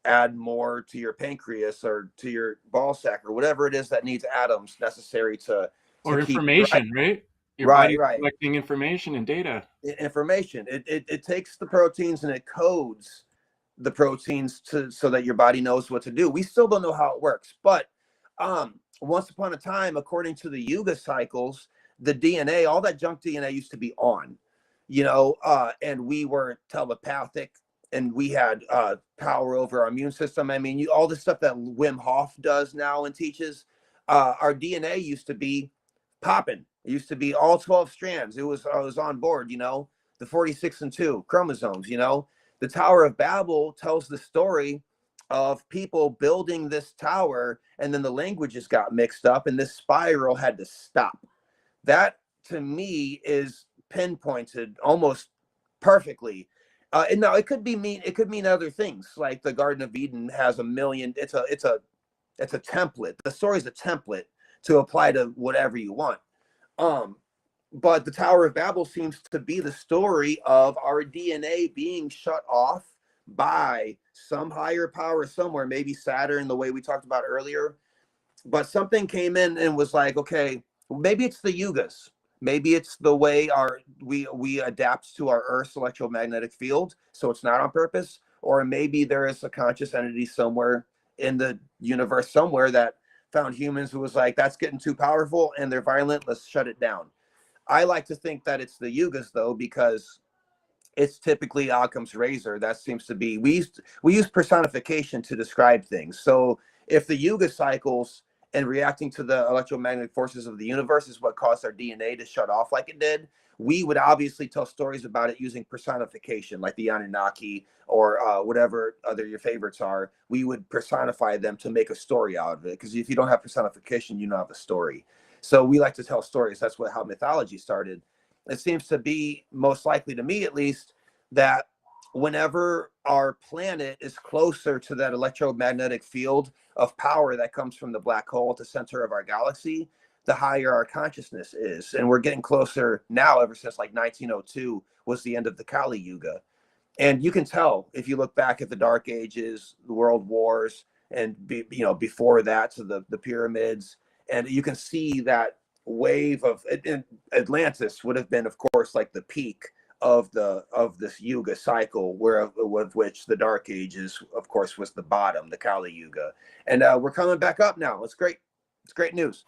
add more to your pancreas or to your ball sack or whatever it is that needs atoms necessary to Or keep information, right? Your right, body's right. collecting information and data. Information. It takes the proteins and it codes the proteins so that your body knows what to do. We still don't know how it works, but once upon a time, according to the Yuga cycles, the DNA, all that junk DNA used to be on, and we were telepathic and we had power over our immune system. I mean, all the stuff that Wim Hof does now and teaches, our DNA used to be popping. It used to be all 12 strands. I was on board, the 46 and 2 chromosomes, The Tower of Babel tells the story of people building this tower, and then the languages got mixed up and this spiral had to stop. That to me is pinpointed almost perfectly. And now it could mean other things, like the Garden of Eden has a million. It's a template. The story is a template to apply to whatever you want. But the Tower of Babel seems to be the story of our DNA being shut off by some higher power somewhere, maybe Saturn, the way we talked about earlier. But something came in and was like, okay, maybe it's the Yugas. Maybe it's the way we adapt to our Earth's electromagnetic field, so it's not on purpose. Or maybe there is a conscious entity somewhere in the universe somewhere that found humans who was like, that's getting too powerful and they're violent, let's shut it down. I like to think that it's the Yugas, though, because it's typically Occam's razor. That seems to be, we use personification to describe things. So if the Yuga cycles and reacting to the electromagnetic forces of the universe is what caused our DNA to shut off like it did, we would obviously tell stories about it using personification, like the Anunnaki or whatever other your favorites are. We would personify them to make a story out of it, because if you don't have personification, you don't have a story. So we like to tell stories. That's how mythology started. It seems to be, most likely to me at least, that whenever our planet is closer to that electromagnetic field of power that comes from the black hole at the center of our galaxy, the higher our consciousness is. And we're getting closer now, ever since like 1902 was the end of the Kali Yuga. And you can tell if you look back at the Dark Ages, the World Wars, and before that to the pyramids, and you can see that wave of Atlantis would have been, of course, like the peak of this Yuga cycle, with which the Dark Ages, of course, was the bottom, the Kali Yuga. And we're coming back up now. It's great. It's great news.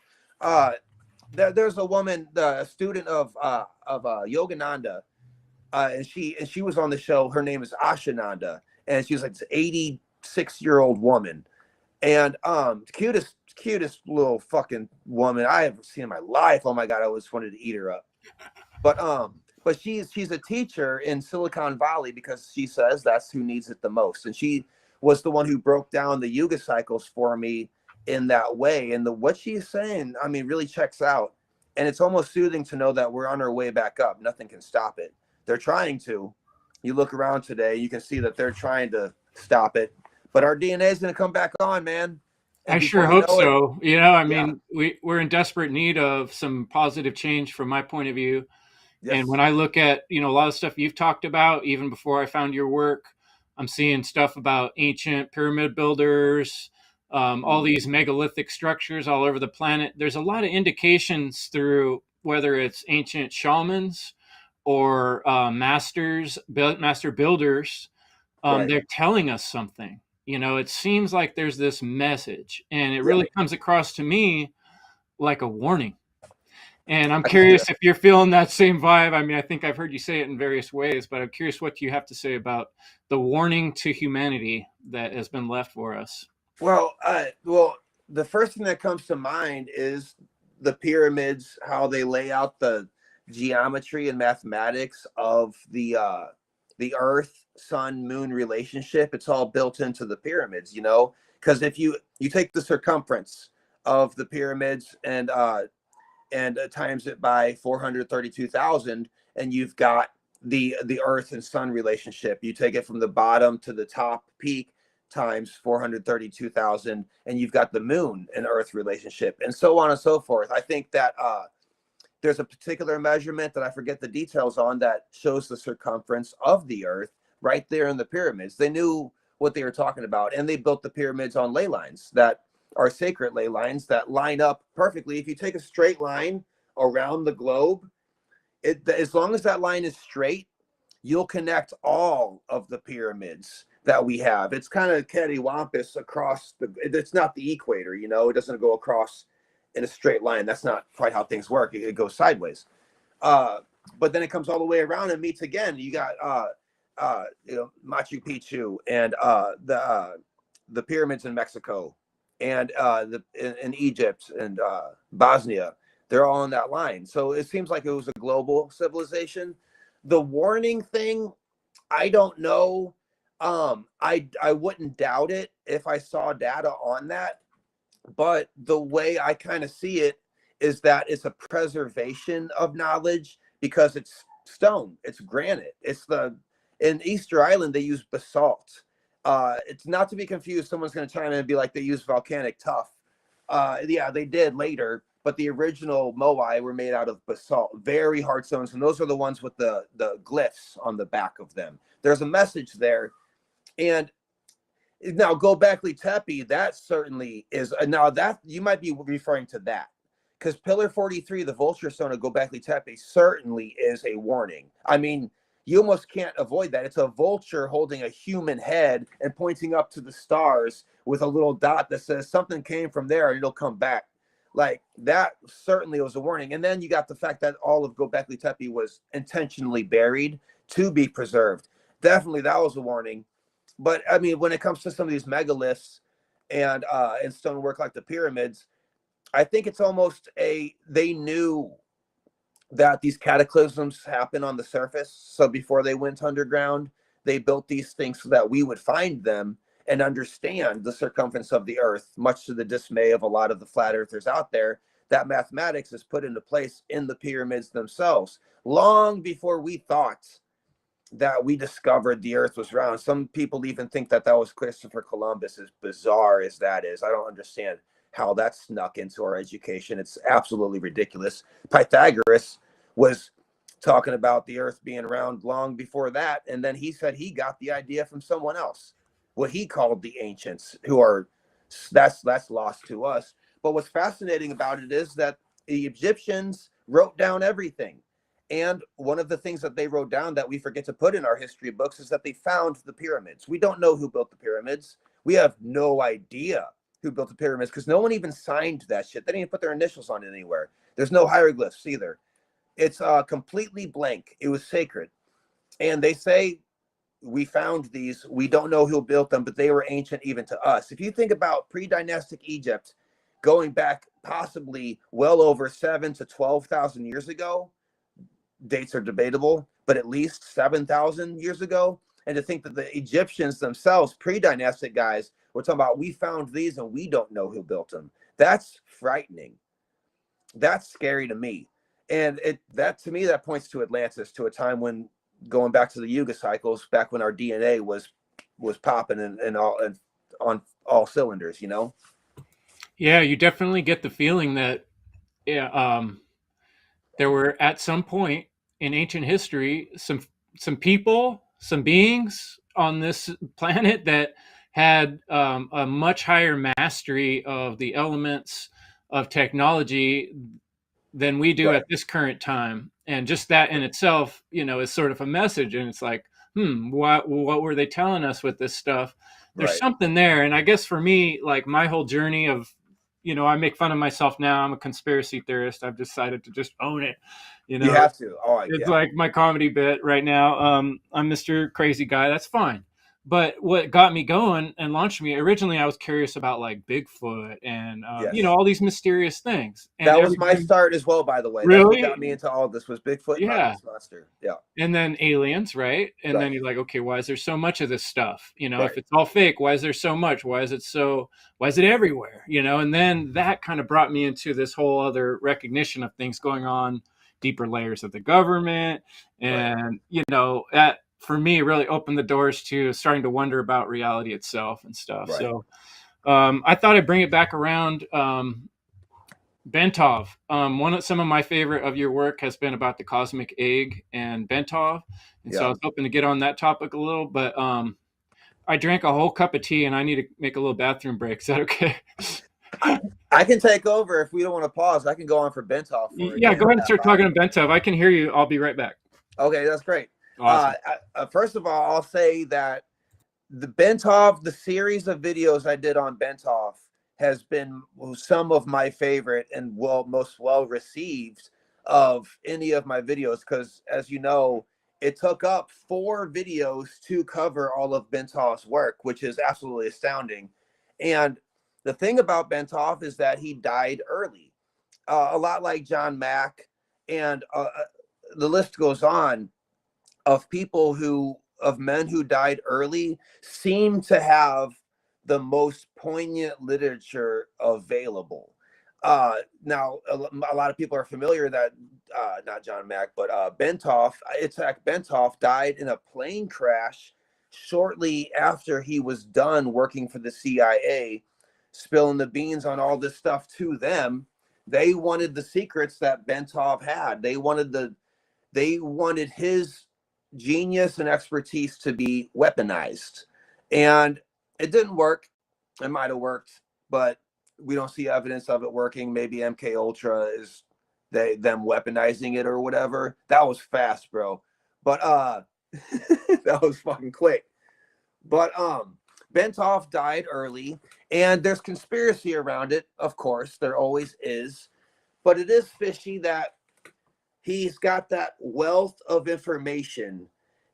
There's a woman, a student of Yogananda, and she was on the show. Her name is Ashananda, and she's like this 86-year-old woman. And cutest cutest little fucking woman I ever seen in my life. Oh my God, I always wanted to eat her up. But she's a teacher in Silicon Valley because she says that's who needs it the most. And she was the one who broke down the Yuga cycles for me in that way. And what she's saying, I mean, really checks out. And it's almost soothing to know that we're on our way back up. Nothing can stop it. They're trying to. You look around today, you can see that they're trying to stop it. But our DNA is going to come back on, man. And I sure before you hope know it, so. You know, I yeah, mean, we're in desperate need of some positive change from my point of view. And yes, when I look at, a lot of stuff you've talked about, even before I found your work, I'm seeing stuff about ancient pyramid builders, all these megalithic structures all over the planet. There's a lot of indications through whether it's ancient shamans or master builders. right, They're telling us something. It seems like there's this message, and it yeah, really comes across to me like a warning. And I'm I can see curious that. if you're feeling that same vibe. I mean, I think I've heard you say it in various ways, but I'm curious what you have to say about the warning to humanity that has been left for us. Well, the first thing that comes to mind is the pyramids, how they lay out the geometry and mathematics of the Earth, Sun, Moon relationship. It's all built into the pyramids, because if you take the circumference of the pyramids and times it by 432,000, and you've got the Earth and Sun relationship. You take it from the bottom to the top peak times 432,000, and you've got the Moon and Earth relationship, and so on and so forth. I think that there's a particular measurement that I forget the details on that shows the circumference of the Earth right there in the pyramids. They knew what they were talking about, and they built the pyramids on ley lines that are sacred ley lines that line up perfectly. If you take a straight line around the globe, as long as that line is straight, you'll connect all of the pyramids that we have. It's kind of cattywampus across it's not the equator, it doesn't go across in a straight line. That's not quite how things work. It goes sideways. But then it comes all the way around and meets again. You got Machu Picchu and the pyramids in Mexico and in Egypt and Bosnia. They're all on that line. So it seems like it was a global civilization. The warning thing, I don't know. I wouldn't doubt it if I saw data on that. But the way I kind of see it is that it's a preservation of knowledge because it's stone, it's granite. In Easter Island, they use basalt. It's not to be confused. Someone's going to chime in and be like, they use volcanic tuff. Yeah, they did later, but the original moai were made out of basalt, very hard stones. And those are the ones with the glyphs on the back of them. There's a message there. And now Göbekli Tepe, that certainly is now that you might be referring to that, because Pillar 43, the vulture stone of Göbekli Tepe, certainly is a warning. I mean, you almost can't avoid that. It's a vulture holding a human head and pointing up to the stars with a little dot that says something came from there and it'll come back. Like that certainly was a warning. And then you got the fact that all of Göbekli Tepe was intentionally buried to be preserved. Definitely that was a warning. But I mean, when it comes to some of these megaliths and stonework like the pyramids, I think it's almost they knew that these cataclysms happen on the surface. So before they went underground, they built these things so that we would find them and understand the circumference of the earth, much to the dismay of a lot of the flat earthers out there. That mathematics is put into place in the pyramids themselves, long before we thought that we discovered the earth was round. Some people even think that was Christopher Columbus, as bizarre as that is. I don't understand how that snuck into our education. It's absolutely ridiculous. Pythagoras was talking about the earth being round long before that, and then he said he got the idea from someone else, what he called the ancients, that's lost to us. But what's fascinating about it is that the Egyptians wrote down everything. And one of the things that they wrote down that we forget to put in our history books is that they found the pyramids. We don't know who built the pyramids. We have no idea who built the pyramids because no one even signed that shit. They didn't even put their initials on it anywhere. There's no hieroglyphs either. It's completely blank. It was sacred. And they say, we found these. We don't know who built them, but they were ancient even to us. If you think about pre-dynastic Egypt, going back possibly well over 7,000 to 12,000 years ago. Dates are debatable, but at least 7,000 years ago. And to think that the Egyptians themselves, pre-dynastic guys, were talking about, we found these and we don't know who built them. That's frightening. That's scary to me. And that to me, that points to Atlantis, to a time when, going back to the Yuga cycles, back when our DNA was popping and on all cylinders, you know? Yeah, you definitely get the feeling that there were at some point in ancient history some people, some beings on this planet that had a much higher mastery of the elements of technology than we do at this current time. And just that in itself, is sort of a message. And it's like, what were they telling us with this stuff? There's something there. And I guess for me, like my whole journey of, I make fun of myself now. I'm a conspiracy theorist. I've decided to just own it. You have to. It's like my comedy bit right now. I'm Mr. Crazy Guy. That's fine. But what got me going and launched me, originally I was curious about like Bigfoot and, all these mysterious things. And that was my start as well, by the way. Really? That's what got me into all this was Bigfoot and Loch Monster. Yeah. And then aliens, right? And then you're like, okay, why is there so much of this stuff? If it's all fake, why is there so much? Why is it everywhere? And then that kind of brought me into this whole other recognition of things going on, deeper layers of the government. And, that for me really opened the doors to starting to wonder about reality itself and stuff. So I thought I'd bring it back around. Bentov. Some of my favorite of your work has been about the cosmic egg and Bentov. And so I was hoping to get on that topic a little, but I drank a whole cup of tea and I need to make a little bathroom break. Is that okay? I can take over if we don't want to pause. I can go on for Bentov. Go ahead and start talking to Bentov. I can hear you. I'll be right back. Okay, that's great. Awesome. First of all, I'll say that the Bentov, the series of videos I did on Bentov has been some of my favorite and most well received of any of my videos, because as you know, it took up 4 videos to cover all of Bentov's work, which is absolutely astounding. And the thing about Bentov is that he died early, a lot like John Mack, and the list goes on of men who died early seem to have the most poignant literature available. Now, a lot of people are familiar that not John Mack, but Bentov, Itzhak Bentov, died in a plane crash shortly after he was done working for the CIA, spilling the beans on all this stuff to them. They wanted the secrets that Bentov had. They wanted his genius and expertise to be weaponized, and it didn't work. It might have worked, but we don't see evidence of it working. Maybe MK Ultra is them weaponizing it or whatever. That was fast, bro. But that was fucking quick. But Bentov died early, and there's conspiracy around it. Of course, there always is, but it is fishy that he's got that wealth of information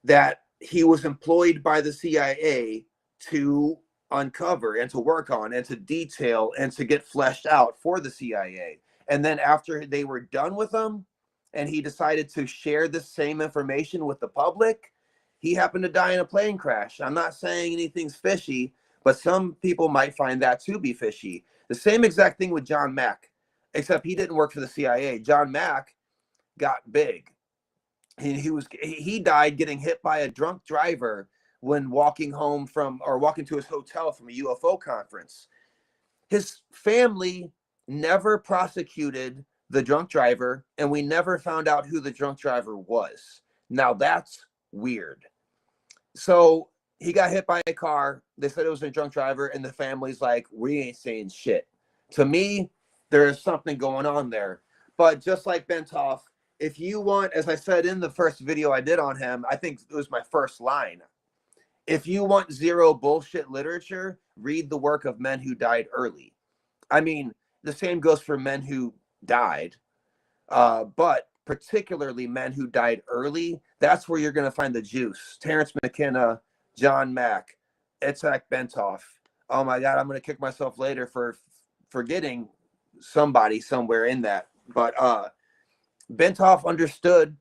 that he was employed by the CIA to uncover and to work on and to detail and to get fleshed out for the CIA. And then after they were done with him and he decided to share the same information with the public, he happened to die in a plane crash. I'm not saying anything's fishy, but some people might find that to be fishy. The same exact thing with John Mack, except he didn't work for the CIA. John Mack got big. He died getting hit by a drunk driver when walking to his hotel from a UFO conference. His family never prosecuted the drunk driver, and we never found out who the drunk driver was. Now that's weird. So he got hit by a car. They said it was a drunk driver, and the family's like, we ain't saying shit. To me, there's something going on there. But just like Bentov, if you want, as I said in the first video I did on him, I think it was my first line. If you want zero bullshit literature, read the work of men who died early. I mean, the same goes for men who died, but particularly men who died early. That's where you're going to find the juice. Terrence McKenna, John Mack, Itzhak Bentov. Oh my God, I'm going to kick myself later for forgetting somebody somewhere in that. But Bentoff understood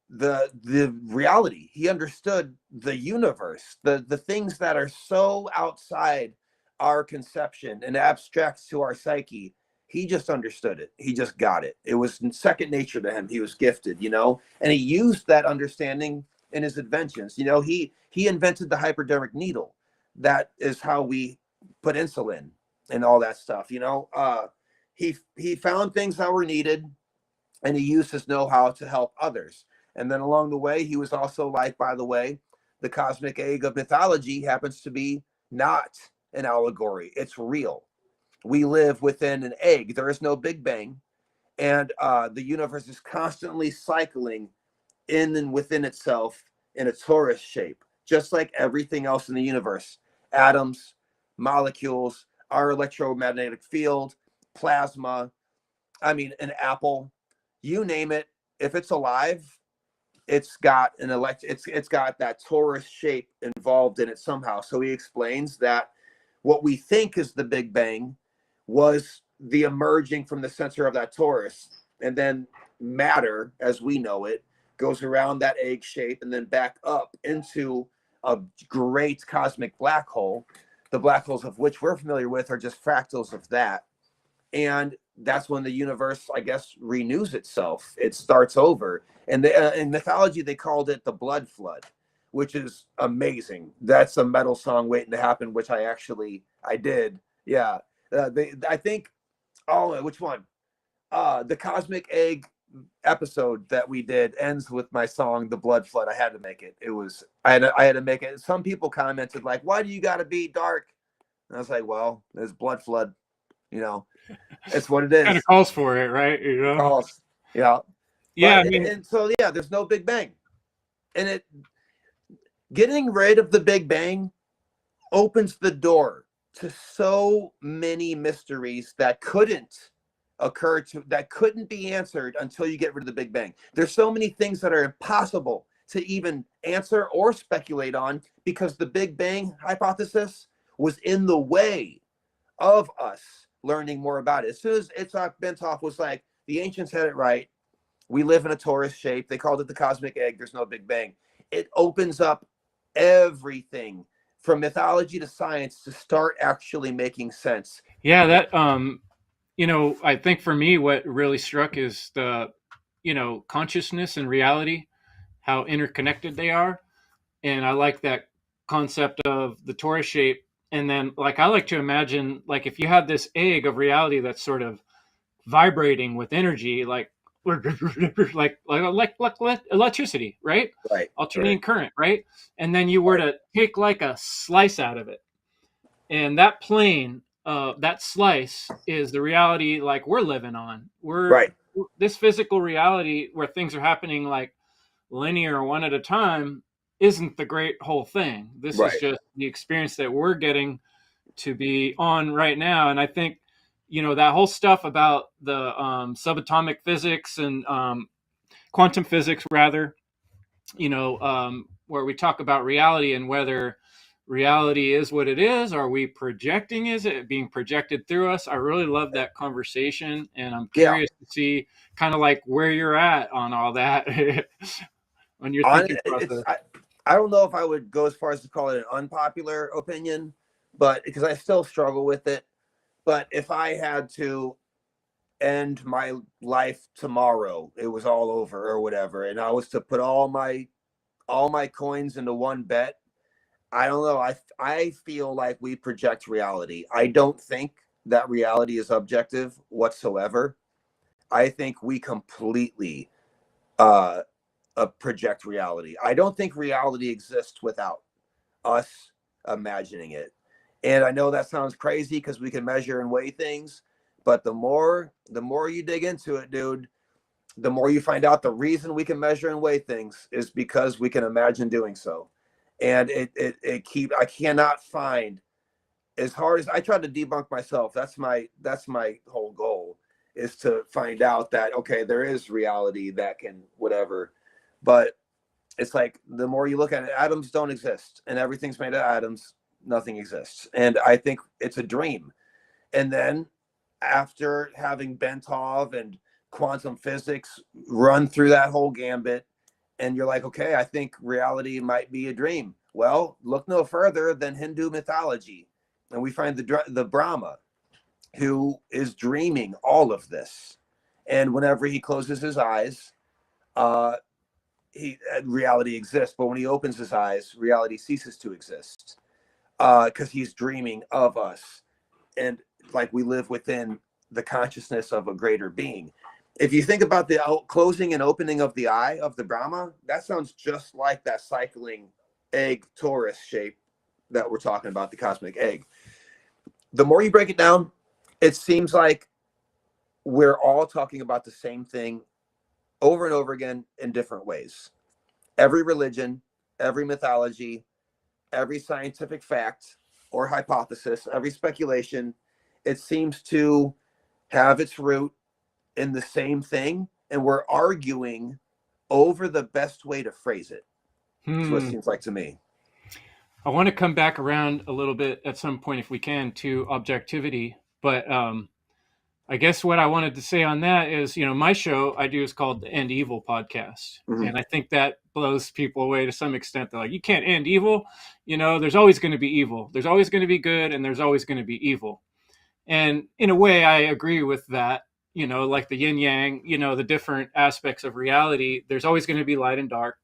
the reality. He understood the universe, the things that are so outside our conception and abstract to our psyche. He just understood it. He just got it. It was second nature to him. He was gifted, and he used that understanding in his inventions. He invented the hypodermic needle. That is how we put insulin and all that stuff. He found things that were needed, and he used his know-how to help others. And then along the way, he was also like, by the way, the cosmic egg of mythology happens to be not an allegory. It's real. We live within an egg. There is no Big Bang. And the universe is constantly cycling in and within itself in a torus shape, just like everything else in the universe. Atoms, molecules, our electromagnetic field, plasma, an apple, you name it. If it's alive, it's got it's got that torus shape involved in it somehow. So he explains that what we think is the Big Bang was the emerging from the center of that torus, and then matter as we know it goes around that egg shape and then back up into a great cosmic black hole. The black holes of which we're familiar with are just fractals of that. And that's when the universe, I guess, renews itself. It starts over. And in mythology, they called it the blood flood, which is amazing. That's a metal song waiting to happen, which I did. Yeah. I think, which one? The Cosmic Egg episode that we did ends with my song, The Blood Flood. I had to make it. I had to make it. Some people commented like, why do you got to be dark? And I was like, well, there's blood flood. It's what it is. Kind of calls for it, right? Calls. Yeah. Yeah. And so, yeah, there's no Big Bang. And getting rid of the Big Bang opens the door to so many mysteries that couldn't be answered until you get rid of the Big Bang. There's so many things that are impossible to even answer or speculate on because the Big Bang hypothesis was in the way of us learning more about it. As soon as Itzhak Bentov was like, the ancients had it right. We live in a torus shape. They called it the cosmic egg. There's no Big Bang. It opens up everything from mythology to science to start actually making sense. Yeah, that I think for me what really struck is the consciousness and reality, how interconnected they are. And I like that concept of the torus shape. And then I like to imagine if you had this egg of reality that's sort of vibrating with energy, like electricity, right? Right. Alternating current, right? And then you were to take a slice out of it. And that plane, that slice is the reality we're living on. This physical reality where things are happening linear one at a time isn't the great whole thing. This is just the experience that we're getting to be on right now. And I think, that whole stuff about the subatomic physics and quantum physics, rather, where we talk about reality and whether reality is what it is. Are we projecting? Is it being projected through us? I really love that conversation. And I'm curious to see kind of where you're at on all that when you're thinking about this. I don't know if I would go as far as to call it an unpopular opinion, but because I still struggle with it. But if I had to end my life tomorrow, it was all over or whatever, and I was to put all my coins into one bet, I don't know. I feel like we project reality. I don't think that reality is objective whatsoever. I think we completely project reality. I don't think reality exists without us imagining it. And I know that sounds crazy because we can measure and weigh things, but the more you dig into it, dude, the more you find out the reason we can measure and weigh things is because we can imagine doing so. And I cannot find, as hard as I tried to debunk myself, that's my whole goal, is to find out that, okay, there is reality that can whatever. But it's the more you look at it, atoms don't exist and everything's made of atoms. Nothing exists. And I think it's a dream. And then after having Bentov and quantum physics run through that whole gambit, and you're like, okay, I think reality might be a dream. Well, look no further than Hindu mythology, and we find the Brahma, who is dreaming all of this. And whenever he closes his eyes, reality exists. But when he opens his eyes, reality ceases to exist, because he's dreaming of us. And like, we live within the consciousness of a greater being. If you think about the closing and opening of the eye of the Brahma, that sounds just like that cycling egg torus shape that we're talking about, the cosmic egg. The more you break it down, it seems like we're all talking about the same thing over and over again in different ways. Every religion, every mythology, every scientific fact or hypothesis, every speculation, it seems to have its root in the same thing, and we're arguing over the best way to phrase it. That's what it seems like to me. I want to come back around a little bit at some point, if we can, to objectivity. But I guess what I wanted to say on that is, my show I do is called the End Evil Podcast. Mm-hmm. And I think that blows people away to some extent. They're like, you can't end evil. There's always going to be evil. There's always going to be good, and there's always going to be evil. And in a way, I agree with that. Like the yin yang, the different aspects of reality, there's always going to be light and dark,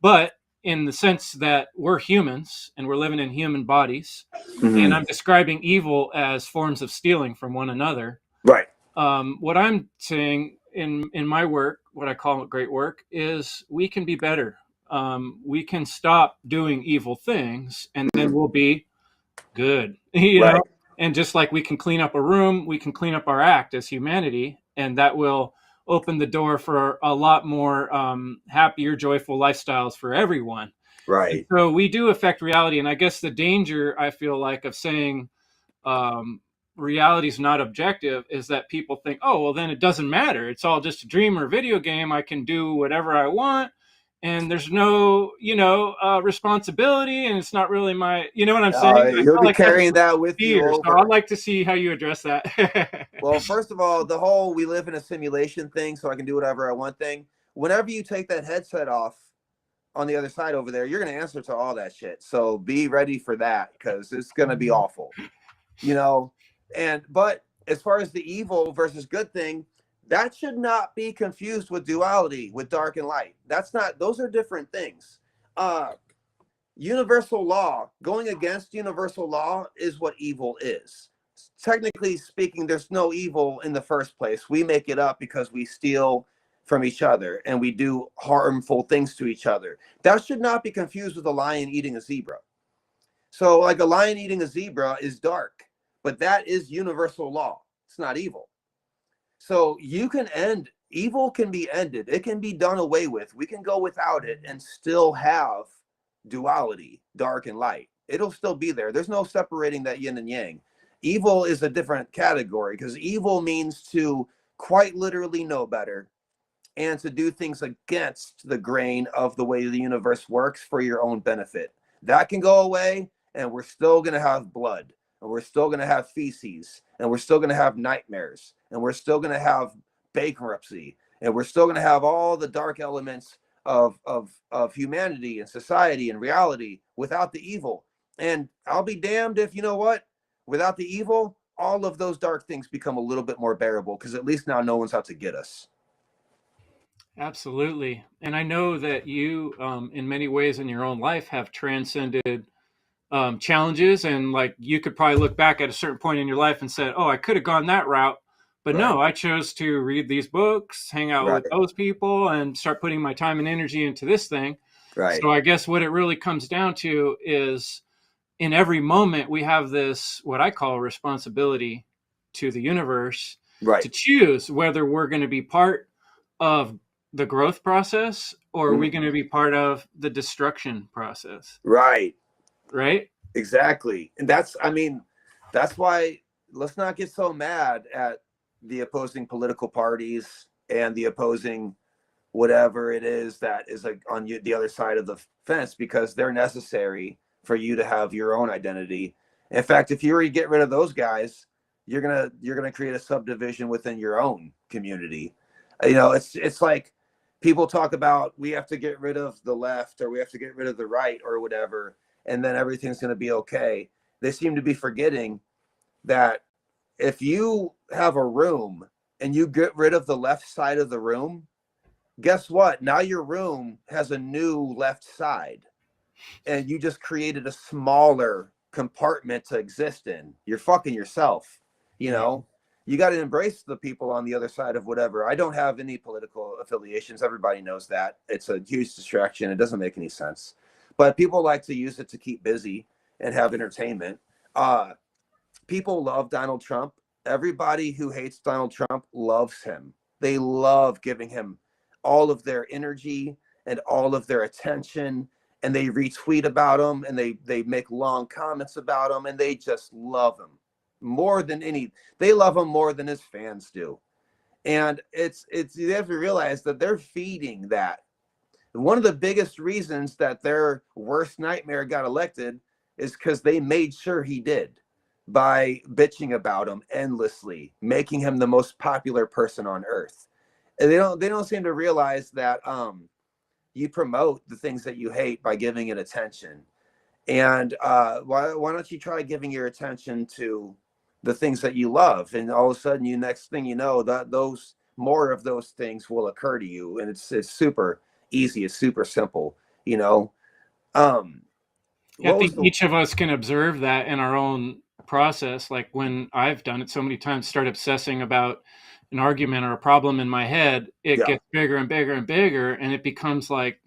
but in the sense that we're humans and we're living in human bodies, and I'm describing evil as forms of stealing from one another. Right. What I'm saying in my work, what I call great work, is we can be better. We can stop doing evil things, and then we'll be good, Right. And just like we can clean up a room, we can clean up our act as humanity, and that will open the door for a lot more happier, joyful lifestyles for everyone. Right. And so we do affect reality. And I guess the danger, I feel like, of saying reality is not objective is that people think, oh, well, then it doesn't matter. It's all just a dream or a video game. I can do whatever I want. And there's no, responsibility, and it's not really my, you know what I'm saying? You'll be carrying that with you over. So I'd like to see how you address that. Well, first of all, the whole we live in a simulation thing, so I can do whatever I want thing. Whenever you take that headset off on the other side over there, you're going to answer to all that shit. So be ready for that, because it's going to be awful, but as far as the evil versus good thing, that should not be confused with duality, with dark and light. Those are different things. Universal law, going against universal law is what evil is. Technically speaking, there's no evil in the first place. We make it up because we steal from each other and we do harmful things to each other. That should not be confused with a lion eating a zebra. So like a lion eating a zebra is dark, but that is universal law. It's not evil. So evil can be ended. It can be done away with. We can go without it and still have duality, dark and light. It'll still be there. There's no separating that yin and yang. Evil is a different category, because evil means to quite literally know better and to do things against the grain of the way the universe works for your own benefit. That can go away, and we're still going to have blood, and we're still going to have feces, and we're still going to have nightmares, and we're still going to have bankruptcy, and we're still going to have all the dark elements of humanity and society and reality without the evil. And I'll be damned if, without the evil, all of those dark things become a little bit more bearable, because at least now no one's out to get us. Absolutely. And I know that you, in many ways in your own life, have transcended challenges, and like you could probably look back at a certain point in your life and said, oh, I could have gone that route, but no, I chose to read these books, hang out with those people, and start putting my time and energy into this thing. Right. So I guess what it really comes down to is, in every moment we have this, what I call responsibility to the universe, to choose whether we're going to be part of the growth process or are we going to be part of the destruction process. Right. Exactly. And that's why let's not get so mad at the opposing political parties and the opposing whatever it is that is like on the other side of the fence, because they're necessary for you to have your own identity. In fact, if you were to get rid of those guys, you're gonna create a subdivision within your own community. You know, it's like people talk about we have to get rid of the left or we have to get rid of the right or whatever, and then everything's going to be okay. They seem to be forgetting that if you have a room and you get rid of the left side of the room, guess what? Now your room has a new left side, and you just created a smaller compartment to exist in. You're fucking yourself, you know? You got to embrace the people on the other side of whatever. I don't have any political affiliations. Everybody knows that. It's a huge distraction. It doesn't make any sense. But people like to use it to keep busy and have entertainment. People love Donald Trump. Everybody who hates Donald Trump loves him. They love giving him all of their energy and all of their attention, and they retweet about him, and they make long comments about him, and they just love him more than they love him more than his fans do. And it's you have to realize that they're feeding that. One of the biggest reasons that their worst nightmare got elected is because they made sure he did, by bitching about him endlessly, making him the most popular person on earth. And they don't seem to realize that you promote the things that you hate by giving it attention. And why don't you try giving your attention to the things that you love, and all of a sudden, next thing you know, that those more of those things will occur to you, and it's super easy, it's super simple, you know. I think each of us can observe that in our own process. Like when I've done it so many times, start obsessing about an argument or a problem in my head, it gets bigger and bigger and bigger, and it becomes like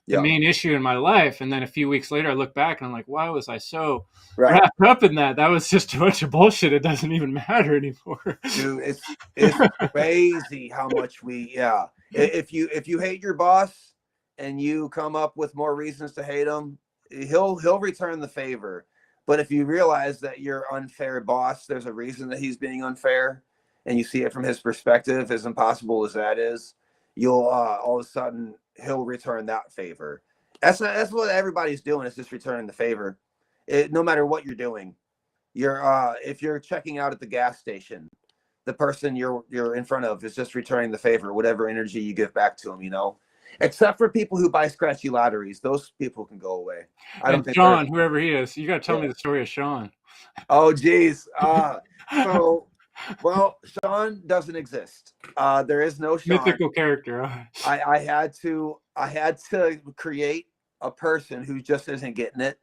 the main issue in my life. And then a few weeks later, I look back and I'm like, why was I so wrapped up in that? That was just a bunch of bullshit. It doesn't even matter anymore. Dude, it's crazy how much if you hate your boss and you come up with more reasons to hate him, he'll return the favor. But if you realize that your unfair boss, there's a reason that he's being unfair, and you see it from his perspective, as impossible as that is, you'll all of a sudden he'll return that favor. That's what everybody's doing, is just returning the favor. No matter what you're doing, if you're checking out at the gas station, the person you're in front of is just returning the favor, whatever energy you give back to them, you know. Except for people who buy scratchy lotteries, those people can go away. I don't think Sean, whoever he is, you got to tell me the story of Sean. Oh, geez. Well, Sean doesn't exist. There is no Sean. Mythical character. I had to create a person who just isn't getting it,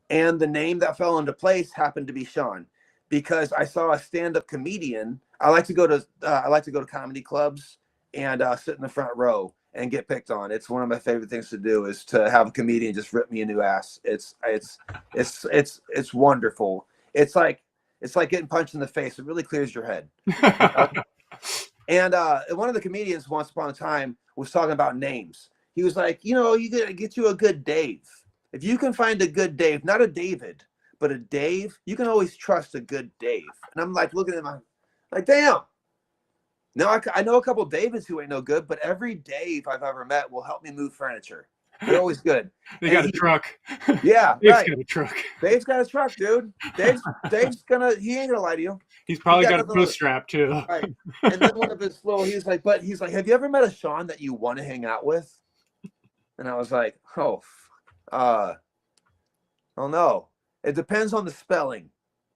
and the name that fell into place happened to be Sean, because I saw a stand-up comedian. I like to go to comedy clubs and sit in the front row and get picked on. It's one of my favorite things to do, is to have a comedian just rip me a new ass. It's wonderful. It's like getting punched in the face. It really clears your head. And one of the comedians once upon a time was talking about names. He was like, you gotta get you a good Dave. If you can find a good Dave, not a David, but a Dave, you can always trust a good Dave. And I'm like looking at him, like, damn. Now I know a couple of Davids who ain't no good, but every Dave I've ever met will help me move furniture. They're always good. They got a truck. Yeah, Dave's got a truck. Dave's got a truck, dude. Dave's he ain't gonna lie to you. He's probably got a push strap too. Right. And then one of his he's like, have you ever met a Sean that you want to hang out with? And I was like, oh no. It depends on the spelling.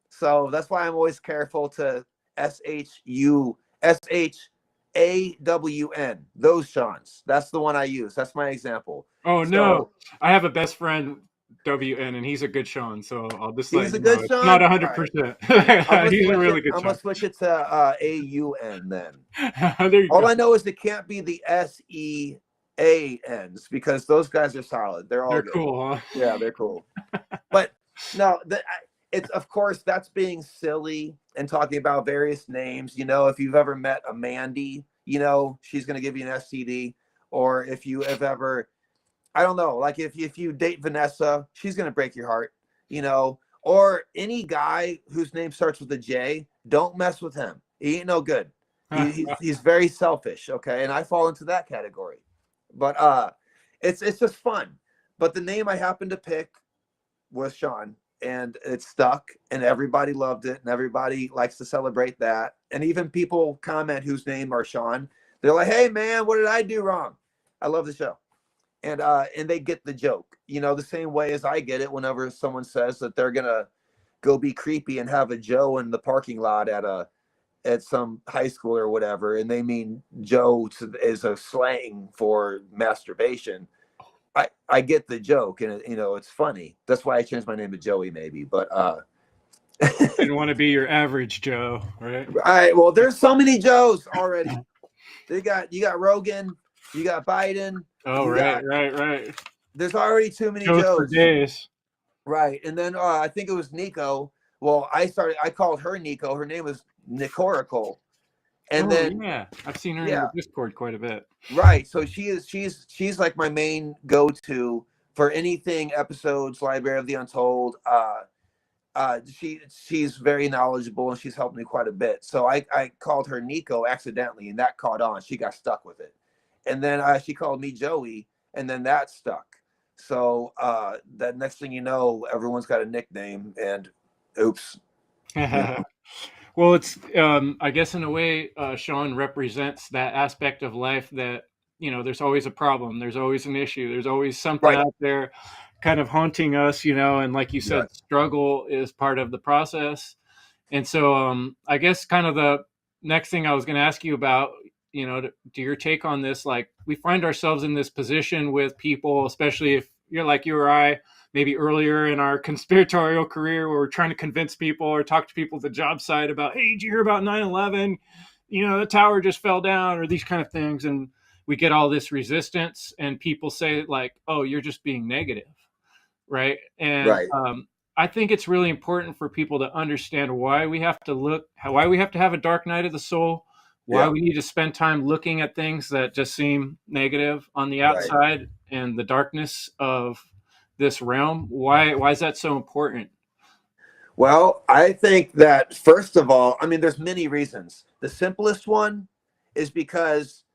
So that's why I'm always careful to SHAWN. Those Seans. That's the one I use. That's my example. Oh, no. I have a best friend, WN, and he's a good Sean. So I'll just let he's you a good know. Sean? Not 100%. He's a really good Sean. I'm going to switch it to AUN then. There you All go. I know is it can't be the SEANs, because those guys are solid. They're They're good. cool, huh? Yeah, they're cool. But no, it's, of course, that's being silly and talking about various names. If you've ever met a Mandy, she's going to give you an STD. Or if you have ever, I don't know, like if you date Vanessa, she's going to break your heart, or any guy whose name starts with a J, don't mess with him. He ain't no good. He's very selfish. Okay. And I fall into that category, but it's just fun. But the name I happened to pick was Sean. and it stuck, and everybody loved it, and everybody likes to celebrate that. And even people comment whose name are Sean, they're like, "Hey man, what did I do wrong? I love the show." And they get the joke, the same way as I get it whenever someone says that they're gonna go be creepy and have a Joe in the parking lot at some high school or whatever, and they mean Joe is a slang for masturbation. I get the joke, and it's funny. That's why I changed my name to Joey, maybe. But Didn't want to be your average Joe, right? well, there's so many Joes already. You got Rogan, you got Biden. Oh, right. There's already too many Joes for Joes. days. Right, and then I think it was Nico. Well, I called her Nico. Her name was Nicoracle. And then yeah, I've seen her in the Discord quite a bit. Right, so she's like my main go-to for anything episodes, Library of the Untold. She's very knowledgeable, and she's helped me quite a bit. So I called her Nico accidentally, and that caught on. She got stuck with it, and then she called me Joey, and then that stuck. So that next thing you know, everyone's got a nickname, and oops. Well, it's I guess in a way, Sean represents that aspect of life that there's always a problem, there's always an issue, there's always something out there kind of haunting us, and like you said, struggle is part of the process. And so I guess kind of the next thing I was going to ask you about, to your take on this, like we find ourselves in this position with people, especially if you're like you or I, maybe earlier in our conspiratorial career, where we're trying to convince people or talk to people at the job site about, hey, did you hear about 9/11? The tower just fell down, or these kind of things. And we get all this resistance, and people say like, oh, you're just being negative. Right. And I think it's really important for people to understand why we have to have a dark night of the soul, why we need to spend time looking at things that just seem negative on the outside, and the darkness of this realm. Why is that so important? Well, I think that first of all, there's many reasons. The simplest one is because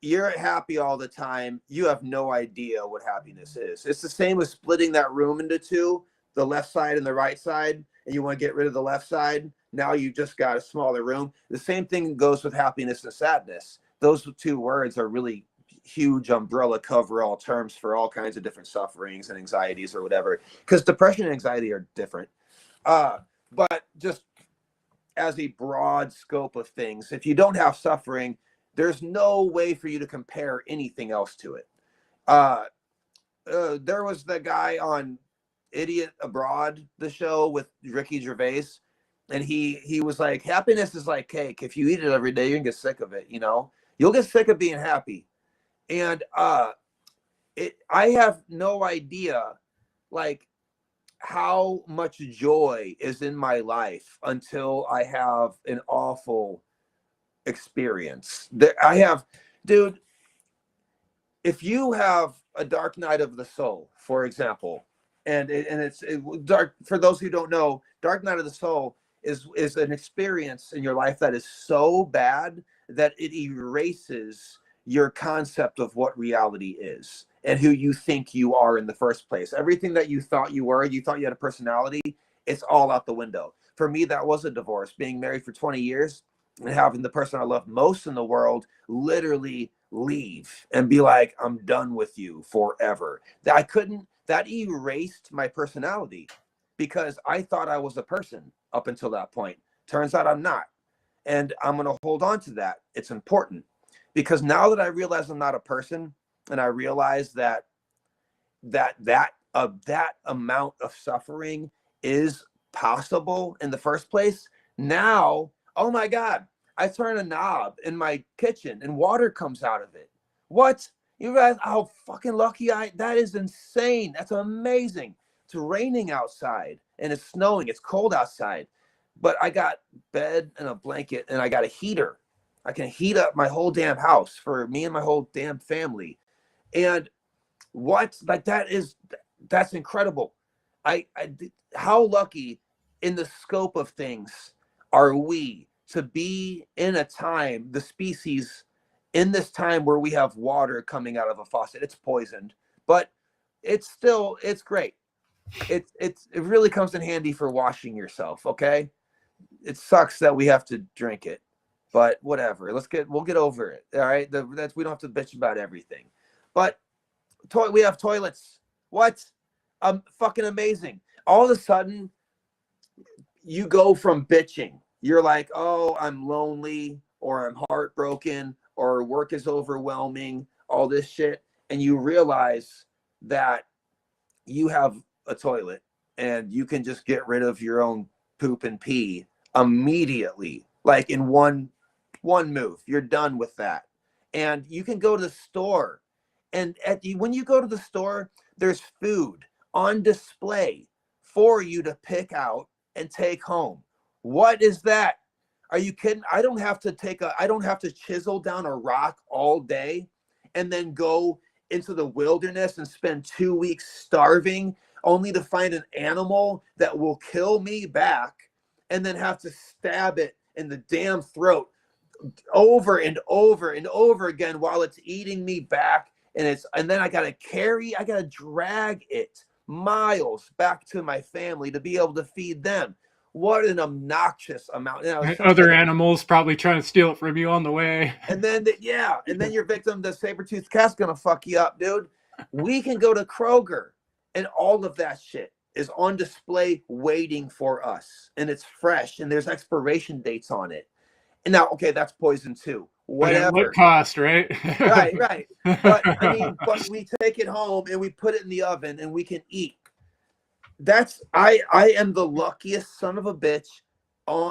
you're happy all the time. You have no idea what happiness is. It's the same as splitting that room into two, the left side and the right side, and you want to get rid of the left side. Now you just got a smaller room. The same thing goes with happiness and sadness. Those two words are really huge umbrella cover-all terms for all kinds of different sufferings and anxieties or whatever, because depression and anxiety are different. But just as a broad scope of things, if you don't have suffering, there's no way for you to compare anything else to it. There was the guy on Idiot Abroad, the show with Ricky Gervais, and he was like, happiness is like cake. If you eat it every day, you can get sick of it. You'll get sick of being happy. And I have no idea, like, how much joy is in my life until I have an awful experience. Dude, if you have a dark night of the soul, for example, and it's dark, for those who don't know, dark night of the soul is an experience in your life that is so bad that it erases your concept of what reality is and who you think you are in the first place. Everything that you thought you were, you thought you had a personality, it's all out the window. For me, that was a divorce. Being married for 20 years and having the person I love most in the world literally leave and be like, I'm done with you forever. That erased my personality, because I thought I was a person up until that point. Turns out I'm not. And I'm going to hold on to that. It's important. Because now that I realize I'm not a person, and I realize that amount of suffering is possible in the first place, now, oh my God, I turn a knob in my kitchen and water comes out of it. What? You guys, how fucking lucky that is insane. That's amazing. It's raining outside and it's snowing. It's cold outside. But I got bed and a blanket and I got a heater. I can heat up my whole damn house for me and my whole damn family. And that's incredible. How lucky in the scope of things are we to be in a time, the species, in this time where we have water coming out of a faucet. It's poisoned, but it's great. it really comes in handy for washing yourself. Okay, it sucks that we have to drink it, but whatever. We'll get over it. All right, that's we don't have to bitch about everything. But we have toilets. What? Fucking amazing. All of a sudden, you go from bitching. You're like, oh, I'm lonely, or I'm heartbroken, or work is overwhelming, all this shit, and you realize that you have a toilet and you can just get rid of your own poop and pee immediately, like in one move. You're done with that. And you can go to the store, and when you go to the store, there's food on display for you to pick out and take home. What is that? Are you kidding? I don't have to chisel down a rock all day and then go into the wilderness and spend 2 weeks starving only to find an animal that will kill me back, and then have to stab it in the damn throat over and over and over again while it's eating me back. And then I gotta drag it miles back to my family to be able to feed them. What an obnoxious amount. Other animals probably trying to steal it from you on the way. And then your victim, the saber-toothed cat's gonna fuck you up, dude. We can go to Kroger, and all of that shit is on display waiting for us, and it's fresh, and there's expiration dates on it. And now, okay, that's poison too. Whatever. What cost, right? Right. But but we take it home and we put it in the oven and we can eat. I am the luckiest son of a bitch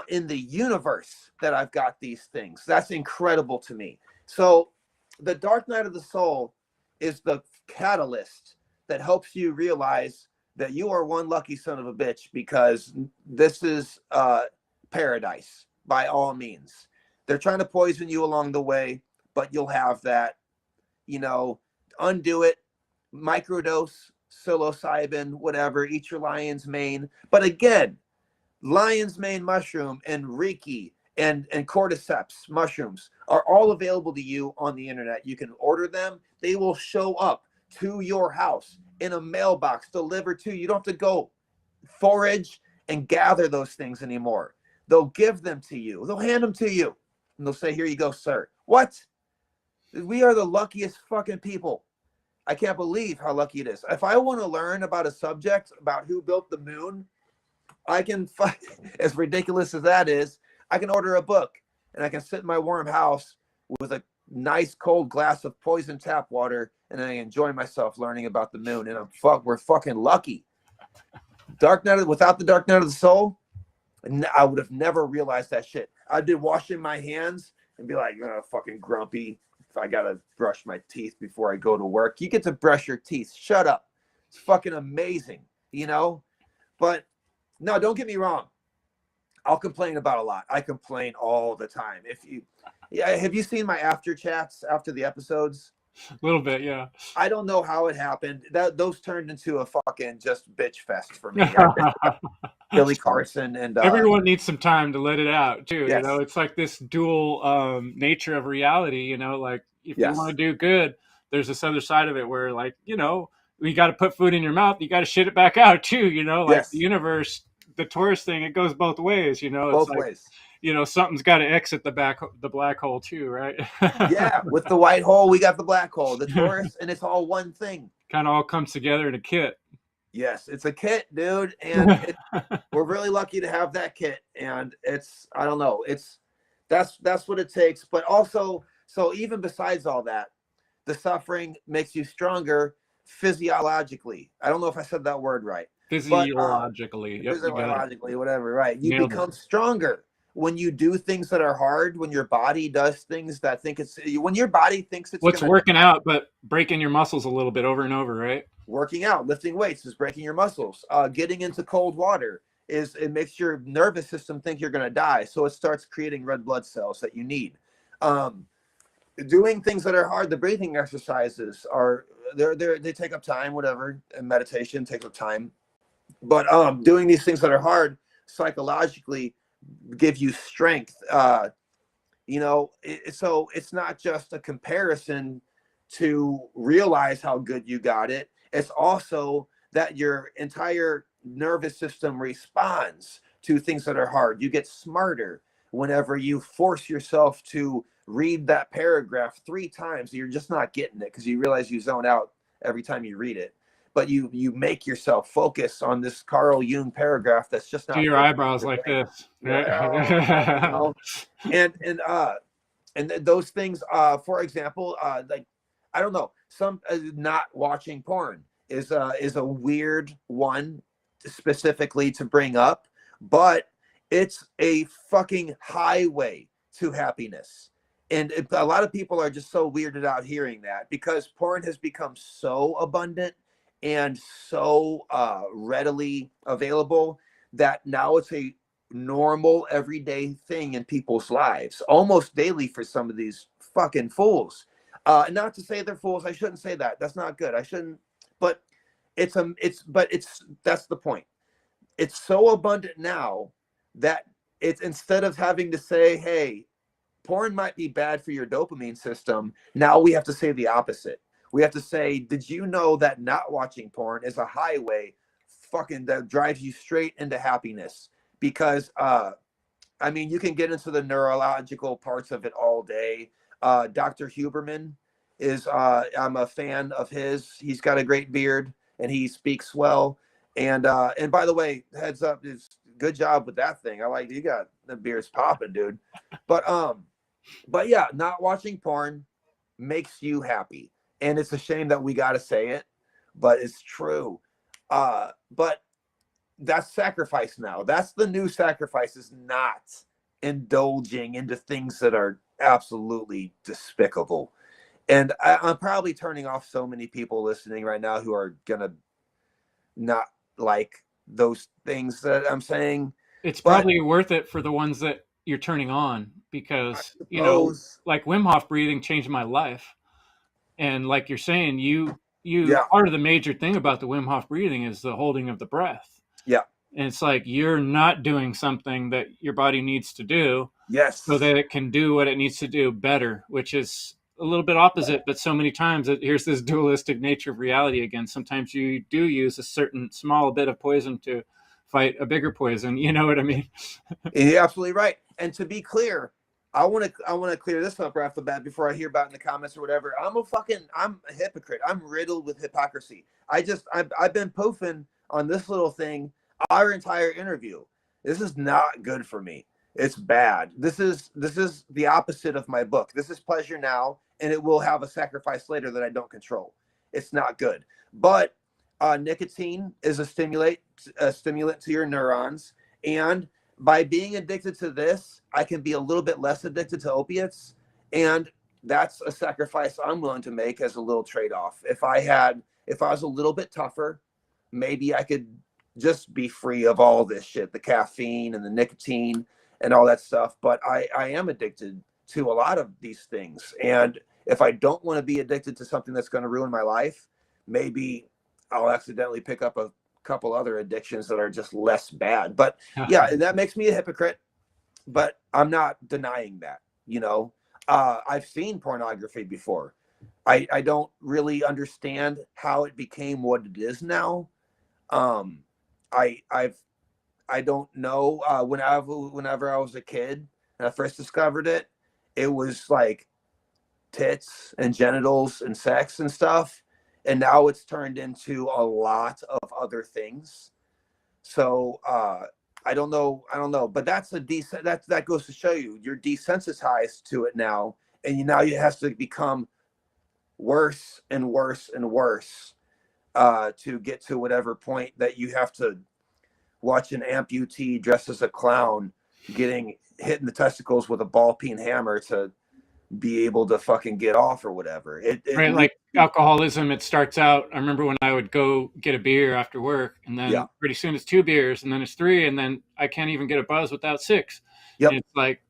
in the universe that I've got these things. That's incredible to me. So the dark night of the soul is the catalyst that helps you realize that you are one lucky son of a bitch, because this is paradise by all means. They're trying to poison you along the way, but you'll have that. Undo it, microdose, psilocybin, whatever, eat your lion's mane. But again, lion's mane mushroom and Reiki and cordyceps mushrooms are all available to you on the internet. You can order them. They will show up to your house in a mailbox, delivered to you. You don't have to go forage and gather those things anymore. They'll give them to you. They'll hand them to you. And they'll say, here you go, sir. What? We are the luckiest fucking people. I can't believe how lucky it is. If I want to learn about a subject, about who built the moon, I can, as ridiculous as that is, I can order a book and I can sit in my warm house with a nice cold glass of poison tap water, and I enjoy myself learning about the moon. And we're fucking lucky. Without the dark night of the soul, I would have never realized that shit. I'd be washing my hands and be like, fucking grumpy. If I gotta brush my teeth before I go to work, you get to brush your teeth. Shut up. It's fucking amazing, But no, don't get me wrong. I'll complain about a lot. I complain all the time. Have you seen my after chats after the episodes? A little bit, yeah. I don't know how it happened. Those turned into a fucking just bitch fest for me. Billy Carson and everyone needs some time to let it out too. Yes. It's like this dual nature of reality. Like if Yes. you want to do good, there's this other side of it where, like, you got to put food in your mouth, you got to shit it back out too. Like Yes. the universe, the Taurus thing, it goes both ways. It's both like, ways. Something's got to exit the black hole too, right? Yeah, with the white hole, we got the black hole, the Taurus, and it's all one thing. Kind of all comes together in a kit. Yes, it's a kit, dude, and we're really lucky to have that kit. And I don't know, that's what it takes. But also, so even besides all that, the suffering makes you stronger physiologically. I don't know if I said that word right. Physiologically, physiologically, whatever, right? You Nailed become stronger when you do things that are hard, when your body does things that when your body thinks it's what's working out, but breaking your muscles a little bit over and over, right? Working out, lifting weights is breaking your muscles. Getting into cold water it makes your nervous system think you're going to die. So it starts creating red blood cells that you need. Doing things that are hard, the breathing exercises they take up time, whatever, and meditation takes up time. But doing these things that are hard psychologically give you strength. So it's not just a comparison to realize how good you got it. It's also that your entire nervous system responds to things that are hard. You get smarter whenever you force yourself to read that paragraph 3 times. You're just not getting it because you realize you zone out every time you read it. But you make yourself focus on this Carl Jung paragraph that's just Do not your fitting eyebrows your like brain. this, Yeah, right? and those things, for example, like, I don't know, some not watching porn is a weird one specifically to bring up, but it's a fucking highway to happiness. And a lot of people are just so weirded out hearing that because porn has become so abundant and so readily available that now it's a normal everyday thing in people's lives almost daily for some of these fucking fools. Not to say they're fools, I shouldn't say that, that's not good, I shouldn't, but it's that's the point. It's so abundant now that it's, instead of having to say, hey, porn might be bad for your dopamine system, now we have to say the opposite. We have to say, did you know that not watching porn is a highway fucking that drives you straight into happiness? Because I mean, you can get into the neurological parts of it all day. Dr. Huberman is I'm a fan of his. He's got a great beard and he speaks well. And by the way, heads up, is good job with that thing. I like, you got the beard's popping, dude. But yeah, not watching porn makes you happy. And it's a shame that we gotta say it, but it's true. But that's sacrifice now. That's the new sacrifice, is not indulging into things that are absolutely despicable. And I'm probably turning off so many people listening right now who are gonna not like those things that I'm saying. It's But probably worth it for the ones that you're turning on I because, suppose, like Wim Hof breathing changed my life. And like you're saying, you yeah, part of the major thing about the Wim Hof breathing is the holding of the breath. yeah, And it's like you're not doing something that your body needs to do so yes. that it can do what it needs to do better, which is a little bit opposite. But so many times here's this dualistic nature of reality again. Sometimes you do use a certain small bit of poison to fight a bigger poison. You know what I mean? You're absolutely right. And to be clear, I want to clear this up right off the bat before I hear about it in the comments or whatever. I'm a hypocrite. I'm riddled with hypocrisy. I've been poofing on this little thing our entire interview. This is not good for me. It's bad. This is the opposite of my book. This is pleasure now, and it will have a sacrifice later that I don't control. It's not good. But nicotine is a stimulant to your neurons, and by being addicted to this, I can be a little bit less addicted to opiates. And that's a sacrifice I'm willing to make as a little trade-off. If I was a little bit tougher, maybe I could just be free of all this shit, the caffeine and the nicotine and all that stuff. But I am addicted to a lot of these things. And if I don't want to be addicted to something that's going to ruin my life, maybe I'll accidentally pick up a couple other addictions that are just less bad. But yeah, and that makes me a hypocrite, but I'm not denying that. I've seen pornography before. I don't really understand how it became what it is now. I don't know. Whenever I was a kid and I first discovered it, it was like tits and genitals and sex and stuff. And now it's turned into a lot of other things. So I don't know, but that's that goes to show you're desensitized to it now, and now it has to become worse and worse and worse to get to whatever point that you have to watch an amputee dressed as a clown getting hit in the testicles with a ball peen hammer to be able to fucking get off or whatever. Right, like alcoholism, it starts out, I remember when I would go get a beer after work, and then pretty soon it's 2 beers, and then it's 3, and then I can't even get a buzz without 6. Yep. And it's like,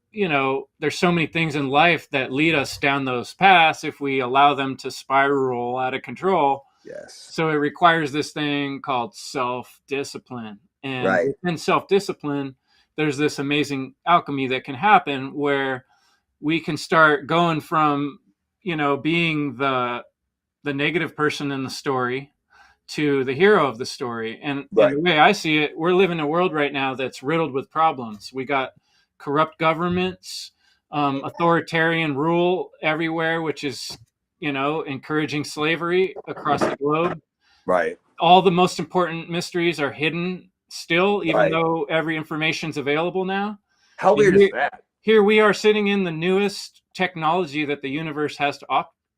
there's so many things in life that lead us down those paths if we allow them to spiral out of control. Yes. So it requires this thing called self-discipline. And within self-discipline, there's this amazing alchemy that can happen where we can start going from, being the negative person in the story to the hero of the story. And Right. the way I see it, we're living in a world right now that's riddled with problems. We got corrupt governments, authoritarian rule everywhere, which is, encouraging slavery across the globe. Right. All the most important mysteries are hidden still, even Right. though every information's available now. How And weird is that? here we are sitting in the newest technology that the universe has to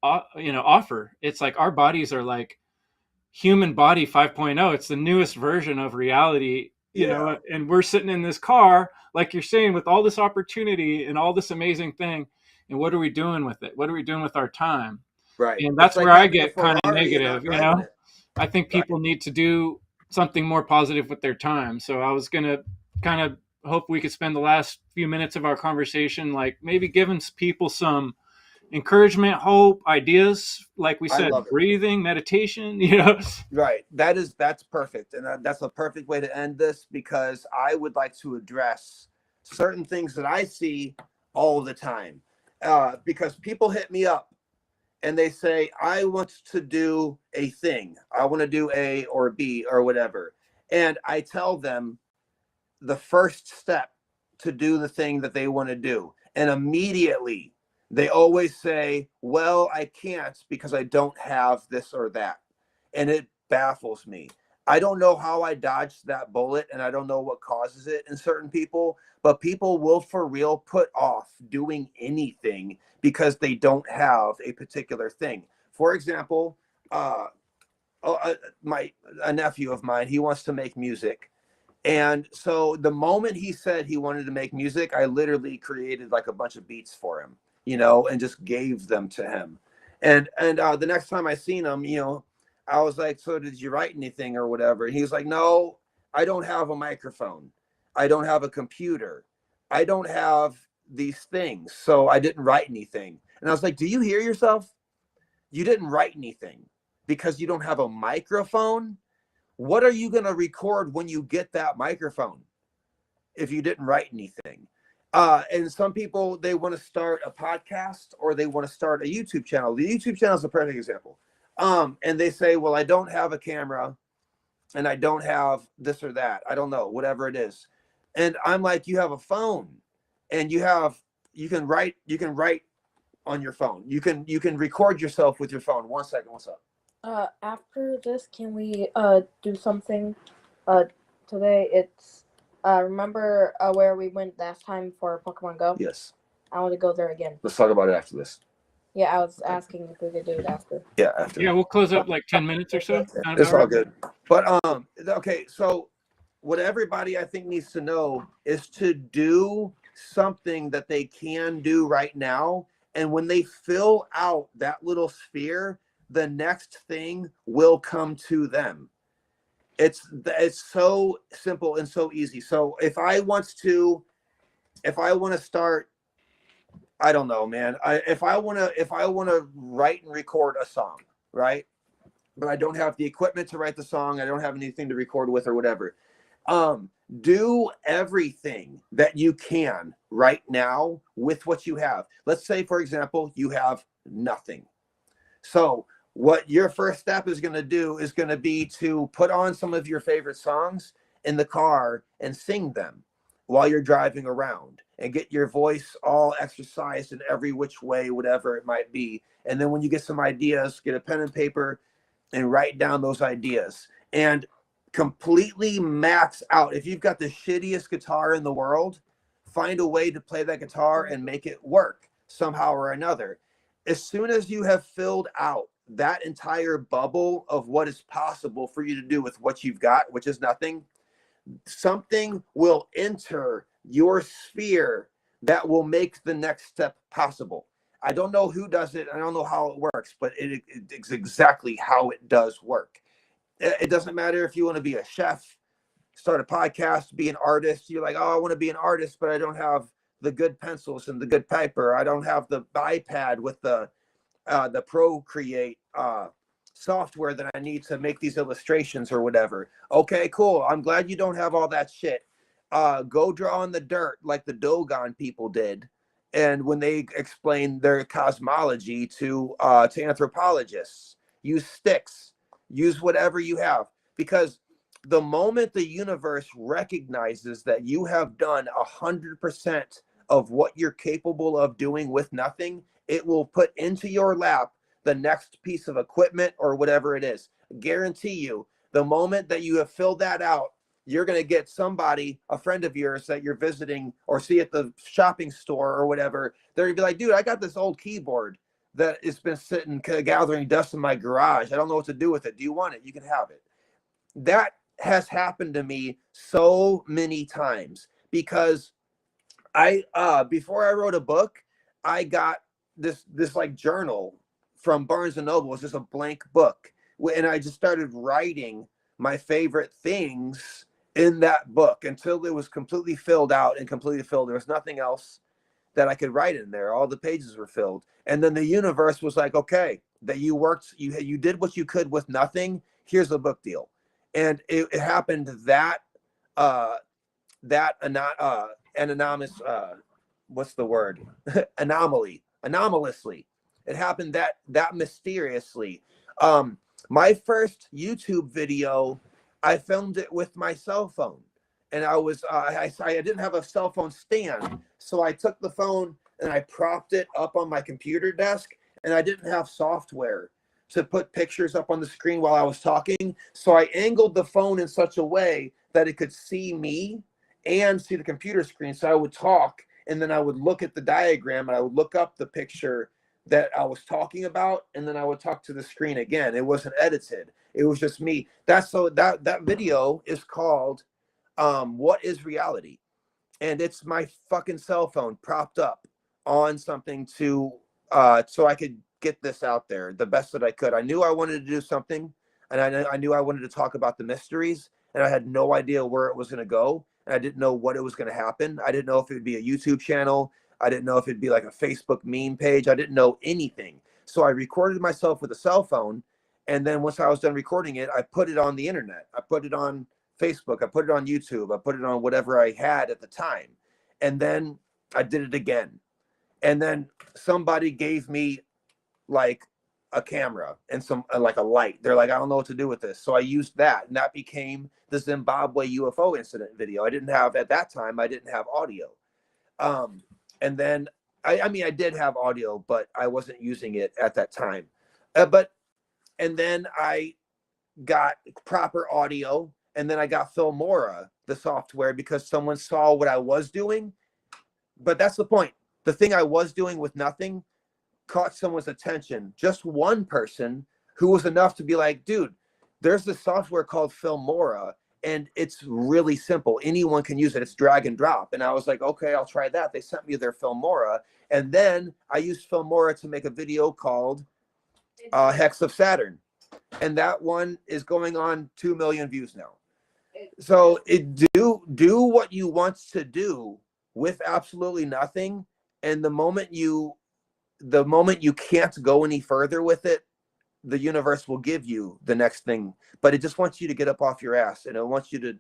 offer. It's like our bodies are like human body 5.0. It's the newest version of reality, and we're sitting in this car, like you're saying, with all this opportunity and all this amazing thing. And what are we doing with it? What are we doing with our time? Right. And that's It's like where I having a get kind of Ferrari and not negative, driving it. I think people need to do something more positive with their time. So I was going to kind of hope we could spend the last few minutes of our conversation, like maybe giving people some encouragement, hope, ideas, like we I said, love it. breathing, meditation, Right. That's perfect. And that's a perfect way to end this, because I would like to address certain things that I see all the time. Because people hit me up and they say, I want to do a thing. I want to do A or B or whatever. And I tell them the first step to do the thing that they want to do. And immediately they always say, well, I can't because I don't have this or that. And it baffles me. I don't know how I dodged that bullet, and I don't know what causes it in certain people, but people will for real put off doing anything because they don't have a particular thing. For example, a nephew of mine, he wants to make music. And so the moment he said he wanted to make music, I literally created like a bunch of beats for him, and just gave them to him. And the next time I seen him, I was like, so did you write anything or whatever? And he was like, no, I don't have a microphone. I don't have a computer. I don't have these things. So I didn't write anything. And I was like, do you hear yourself? You didn't write anything because you don't have a microphone. What are you going to record when you get that microphone if you didn't write anything? And some people, they want to start a podcast or they want to start a YouTube channel. The YouTube channel is a perfect example. And they say, well, I don't have a camera and I don't have this or that. I don't know, whatever it is. And I'm like, you have a phone and you can write on your phone. You can record yourself with your phone. 1 second. What's up? After this, can we do something today? It's remember where we went last time for Pokemon Go? Yes. I want to go there again. Let's talk about it after this. Yeah, I was asking if we could do it after. Yeah, after. Yeah, we'll close up like 10 minutes or so. It's all good. But okay, so what everybody I think needs to know is to do something that they can do right now, and when they fill out that little sphere, the next thing will come to them. It's so simple and so easy. So if I want to start, I don't know, man. If I want to write and record a song, right? But I don't have the equipment to write the song. I don't have anything to record with or whatever. Do everything that you can right now with what you have. Let's say, for example, you have nothing. So what your first step is going to do is going to be to put on some of your favorite songs in the car and sing them while you're driving around and get your voice all exercised in every which way, whatever it might be. And then when you get some ideas, get a pen and paper and write down those ideas and completely max out. If you've got the shittiest guitar in the world, find a way to play that guitar and make it work somehow or another. As soon as you have filled out that entire bubble of what is possible for you to do with what you've got, which is nothing, something will enter your sphere that will make the next step possible. I don't know who does it. I don't know how it works, but it's exactly how it does work. It doesn't matter if you want to be a chef, start a podcast, be an artist. You're like, oh, I want to be an artist, but I don't have the good pencils and the good paper. I don't have the iPad with the Procreate software that I need to make these illustrations or whatever. Okay, cool. I'm glad you don't have all that shit. Go draw in the dirt like the Dogon people did. And when they explained their cosmology to anthropologists, use sticks Use whatever you have, because the moment the universe recognizes that you have done 100% of what you're capable of doing with nothing, it will put into your lap the next piece of equipment or whatever it is. Guarantee you, the moment that you have filled that out, you're going to get somebody, a friend of yours that you're visiting or see at the shopping store or whatever. They're going to be like, dude, I got this old keyboard that has been sitting gathering dust in my garage. I don't know what to do with it. Do you want it? You can have it. That has happened to me so many times, because I before I wrote a book, I got this like journal from Barnes and Noble. It's just a blank book, and I just started writing my favorite things in that book until it was completely filled out and completely filled. There was nothing else that I could write in there. All the pages were filled. And then the universe was like, okay, that you worked, you did what you could with nothing. Here's the book deal. And it happened that anonymous, what's the word? Anomalously. It happened that mysteriously. My first YouTube video, I filmed it with my cell phone, and I was I didn't have a cell phone stand, so I took the phone and I propped it up on my computer desk, and I didn't have software to put pictures up on the screen while I was talking, so I angled the phone in such a way that it could see me and see the computer screen. So I would talk, and then I would look at the diagram, and I would look up the picture that I was talking about, and then I would talk to the screen again. It wasn't edited. It was just me. That video is called What is Reality? And it's my fucking cell phone propped up on something to so I could get this out there the best that I could. I knew I wanted to do something, and I knew I wanted to talk about the mysteries, and I had no idea where it was going to go, and I didn't know what it was going to happen. I didn't know if it would be a YouTube channel. I didn't know if it'd be like a Facebook meme page. I didn't know anything. So I recorded myself with a cell phone, and then once I was done recording it, I put it on the internet. I put it on Facebook. I put it on YouTube. I put it on whatever I had at the time. And then I did it again. And then somebody gave me like a camera and some like a light. They're like, I don't know what to do with this. So I used that, and that became the Zimbabwe UFO incident video. I didn't have, at that time, I didn't have audio. And then, I mean, I did have audio, but I wasn't using it at that time. And then I got proper audio, and then I got Filmora, the software, because someone saw what I was doing. But that's the point. The thing I was doing with nothing caught someone's attention. Just one person who was enough to be like, dude, there's this software called Filmora, and it's really simple. Anyone can use it. It's drag and drop. And I was like, okay, I'll try that. They sent me their Filmora. And then I used Filmora to make a video called Hex of Saturn. And that one is going on 2 million views now. So do what you want to do with absolutely nothing. And the moment you can't go any further with it, the universe will give you the next thing, but it just wants you to get up off your ass, and it wants you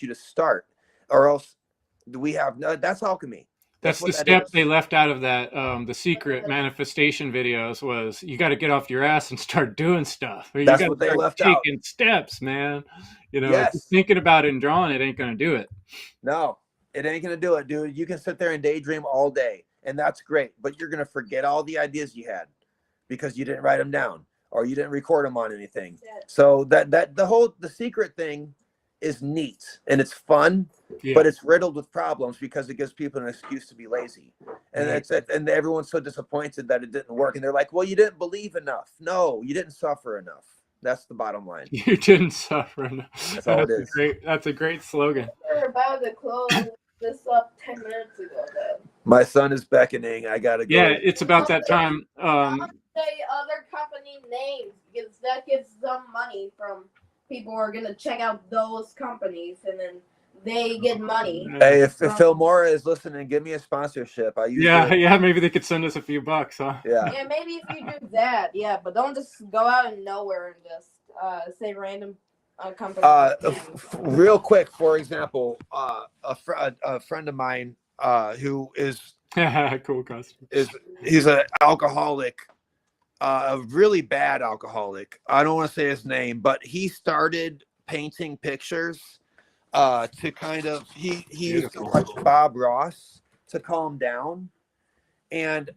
to start, or else we have no. That's alchemy. That's the step they left out of that. The secret manifestation videos was you got to get off your ass and start doing stuff. You That's got what to they start left out. taking steps, man. You know, Yes. just thinking about it and drawing it ain't going to do it. No, it ain't going to do it, dude. You can sit there and daydream all day, and that's great, but you're going to forget all the ideas you had because you didn't write them down, or you didn't record them on anything. So the secret thing is neat and it's fun, but it's riddled with problems because it gives people an excuse to be lazy. And and everyone's so disappointed that it didn't work. And they're like, well, you didn't believe enough. No, you didn't suffer enough. That's the bottom line. You didn't suffer enough. That's all it is. That's a great slogan. We're about to close this up 10 minutes ago, then. My son is beckoning. I gotta go. Yeah, it's about that time. Say other company names because that gives them money from people who are gonna check out those companies, and then they get money. Hey, if Filmora is listening, give me a sponsorship. Maybe they could send us a few bucks, huh? Yeah, maybe if you do that, but don't just go out of nowhere and just say random companies. Real quick, for example, a friend of mine who is cool customer. he's an alcoholic a really bad alcoholic. I don't want to say his name, but he started painting pictures to kind of he used to watch Bob Ross to calm down, and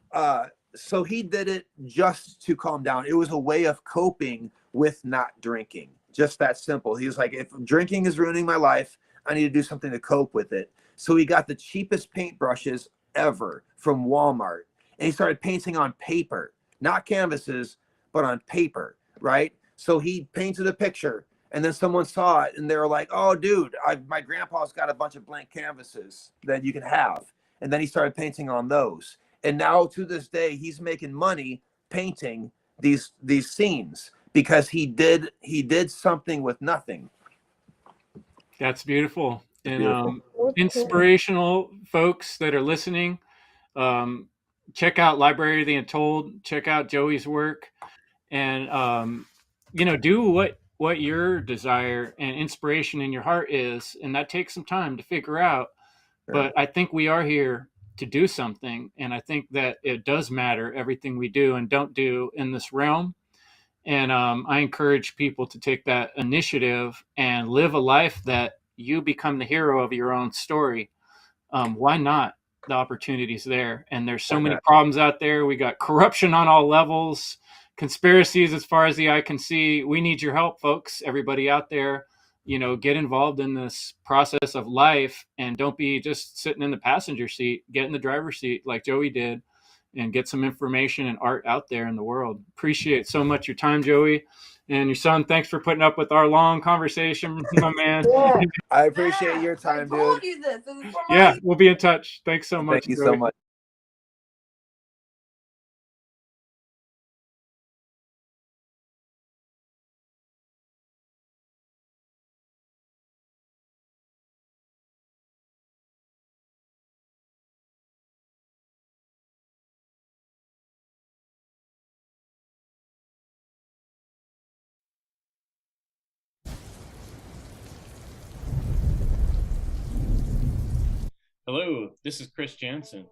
so he did it just to calm down. It was a way of coping with not drinking. Just that simple. He was like, if drinking is ruining my life, I need to do something to cope with it. So he got the cheapest paintbrushes ever from Walmart, and he started painting on paper, not canvases, but on paper, right? So he painted a picture, and then someone saw it, and they were like, oh, dude, my grandpa's got a bunch of blank canvases that you can have. And then he started painting on those. And now to this day, he's making money painting these scenes because he did something with nothing. That's beautiful. And Beautiful. inspirational folks that are listening, check out Library of the Untold, check out Joey's work, and do what your desire and inspiration in your heart is, and that takes some time to figure out. But I think we are here to do something, and I think that it does matter everything we do and don't do in this realm. And I encourage people to take that initiative and live a life that you become the hero of your own story. Why not? The opportunity's there. And there's so many problems out there. We got corruption on all levels, conspiracies as far as the eye can see. We need your help, folks. Everybody out there, get involved in this process of life, and don't be just sitting in the passenger seat. Get in the driver's seat like Joey did, and get some information and art out there in the world. Appreciate so much your time, Joey. And your son, thanks for putting up with our long conversation, my man. Yeah, I appreciate your time, dude. I told you this. This is for Yeah, we'll be in touch. Thanks so much. Thank you Joey. so much. Hello, this is Chris Jansen.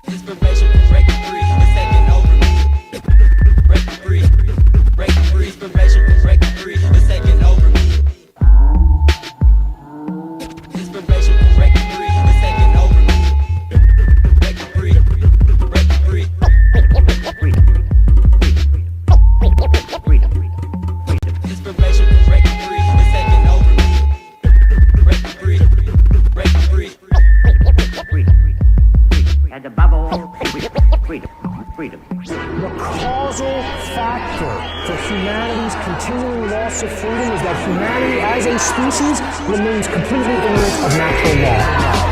Inspiration, break free, it's taking over me. Break free, inspiration, break free, it's taking over me. Inspiration, break free, it's taking over me. Break free, inspiration, break free, it's taking over me. Break free. And above all, freedom. The causal factor for humanity's continuing loss of freedom is that humanity as a species remains completely ignorant of natural law.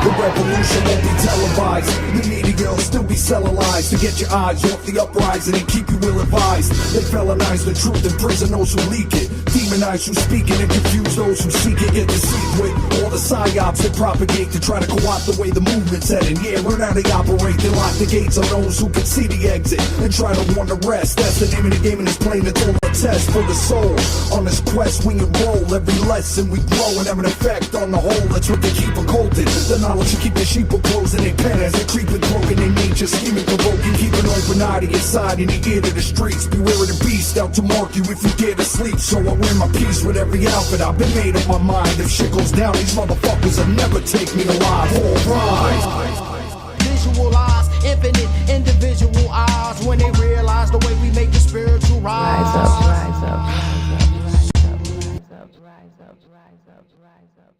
The revolution won't be televised. The media will still be selling lies to get your eyes off the uprising and keep you ill-advised. They felonize the truth and prison those who leak it. Demonize who speak it and confuse those who seek it. Get deceived with all the psyops they propagate to try to co-opt the way the movement's heading. Yeah, learn how they operate. They lock the gates on those who can see the exit and try to warn the rest. That's the name of the game, and it's plain it's all a test for the soul. On this quest we enroll, every lesson we grow and have an effect on the whole. That's what they keep occulted. The knowledge to keep the sheep closed in their pen as they creep and cloaking their nature, scheming, provoking, keep an open eye to your side and the ear to the streets. Beware of the beast out to mark you if you dare to sleep. So I wear my peace with every outfit. I've been made up my mind. If shit goes down, these motherfuckers will never take me alive. All rise. Visualize infinite individual eyes when they realize the way we make the spiritual rise. Rise up, rise up, rise up, rise up, rise up, rise up, rise up,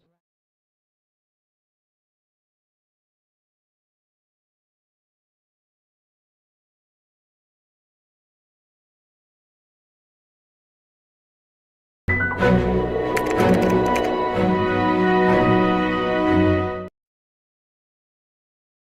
rise up.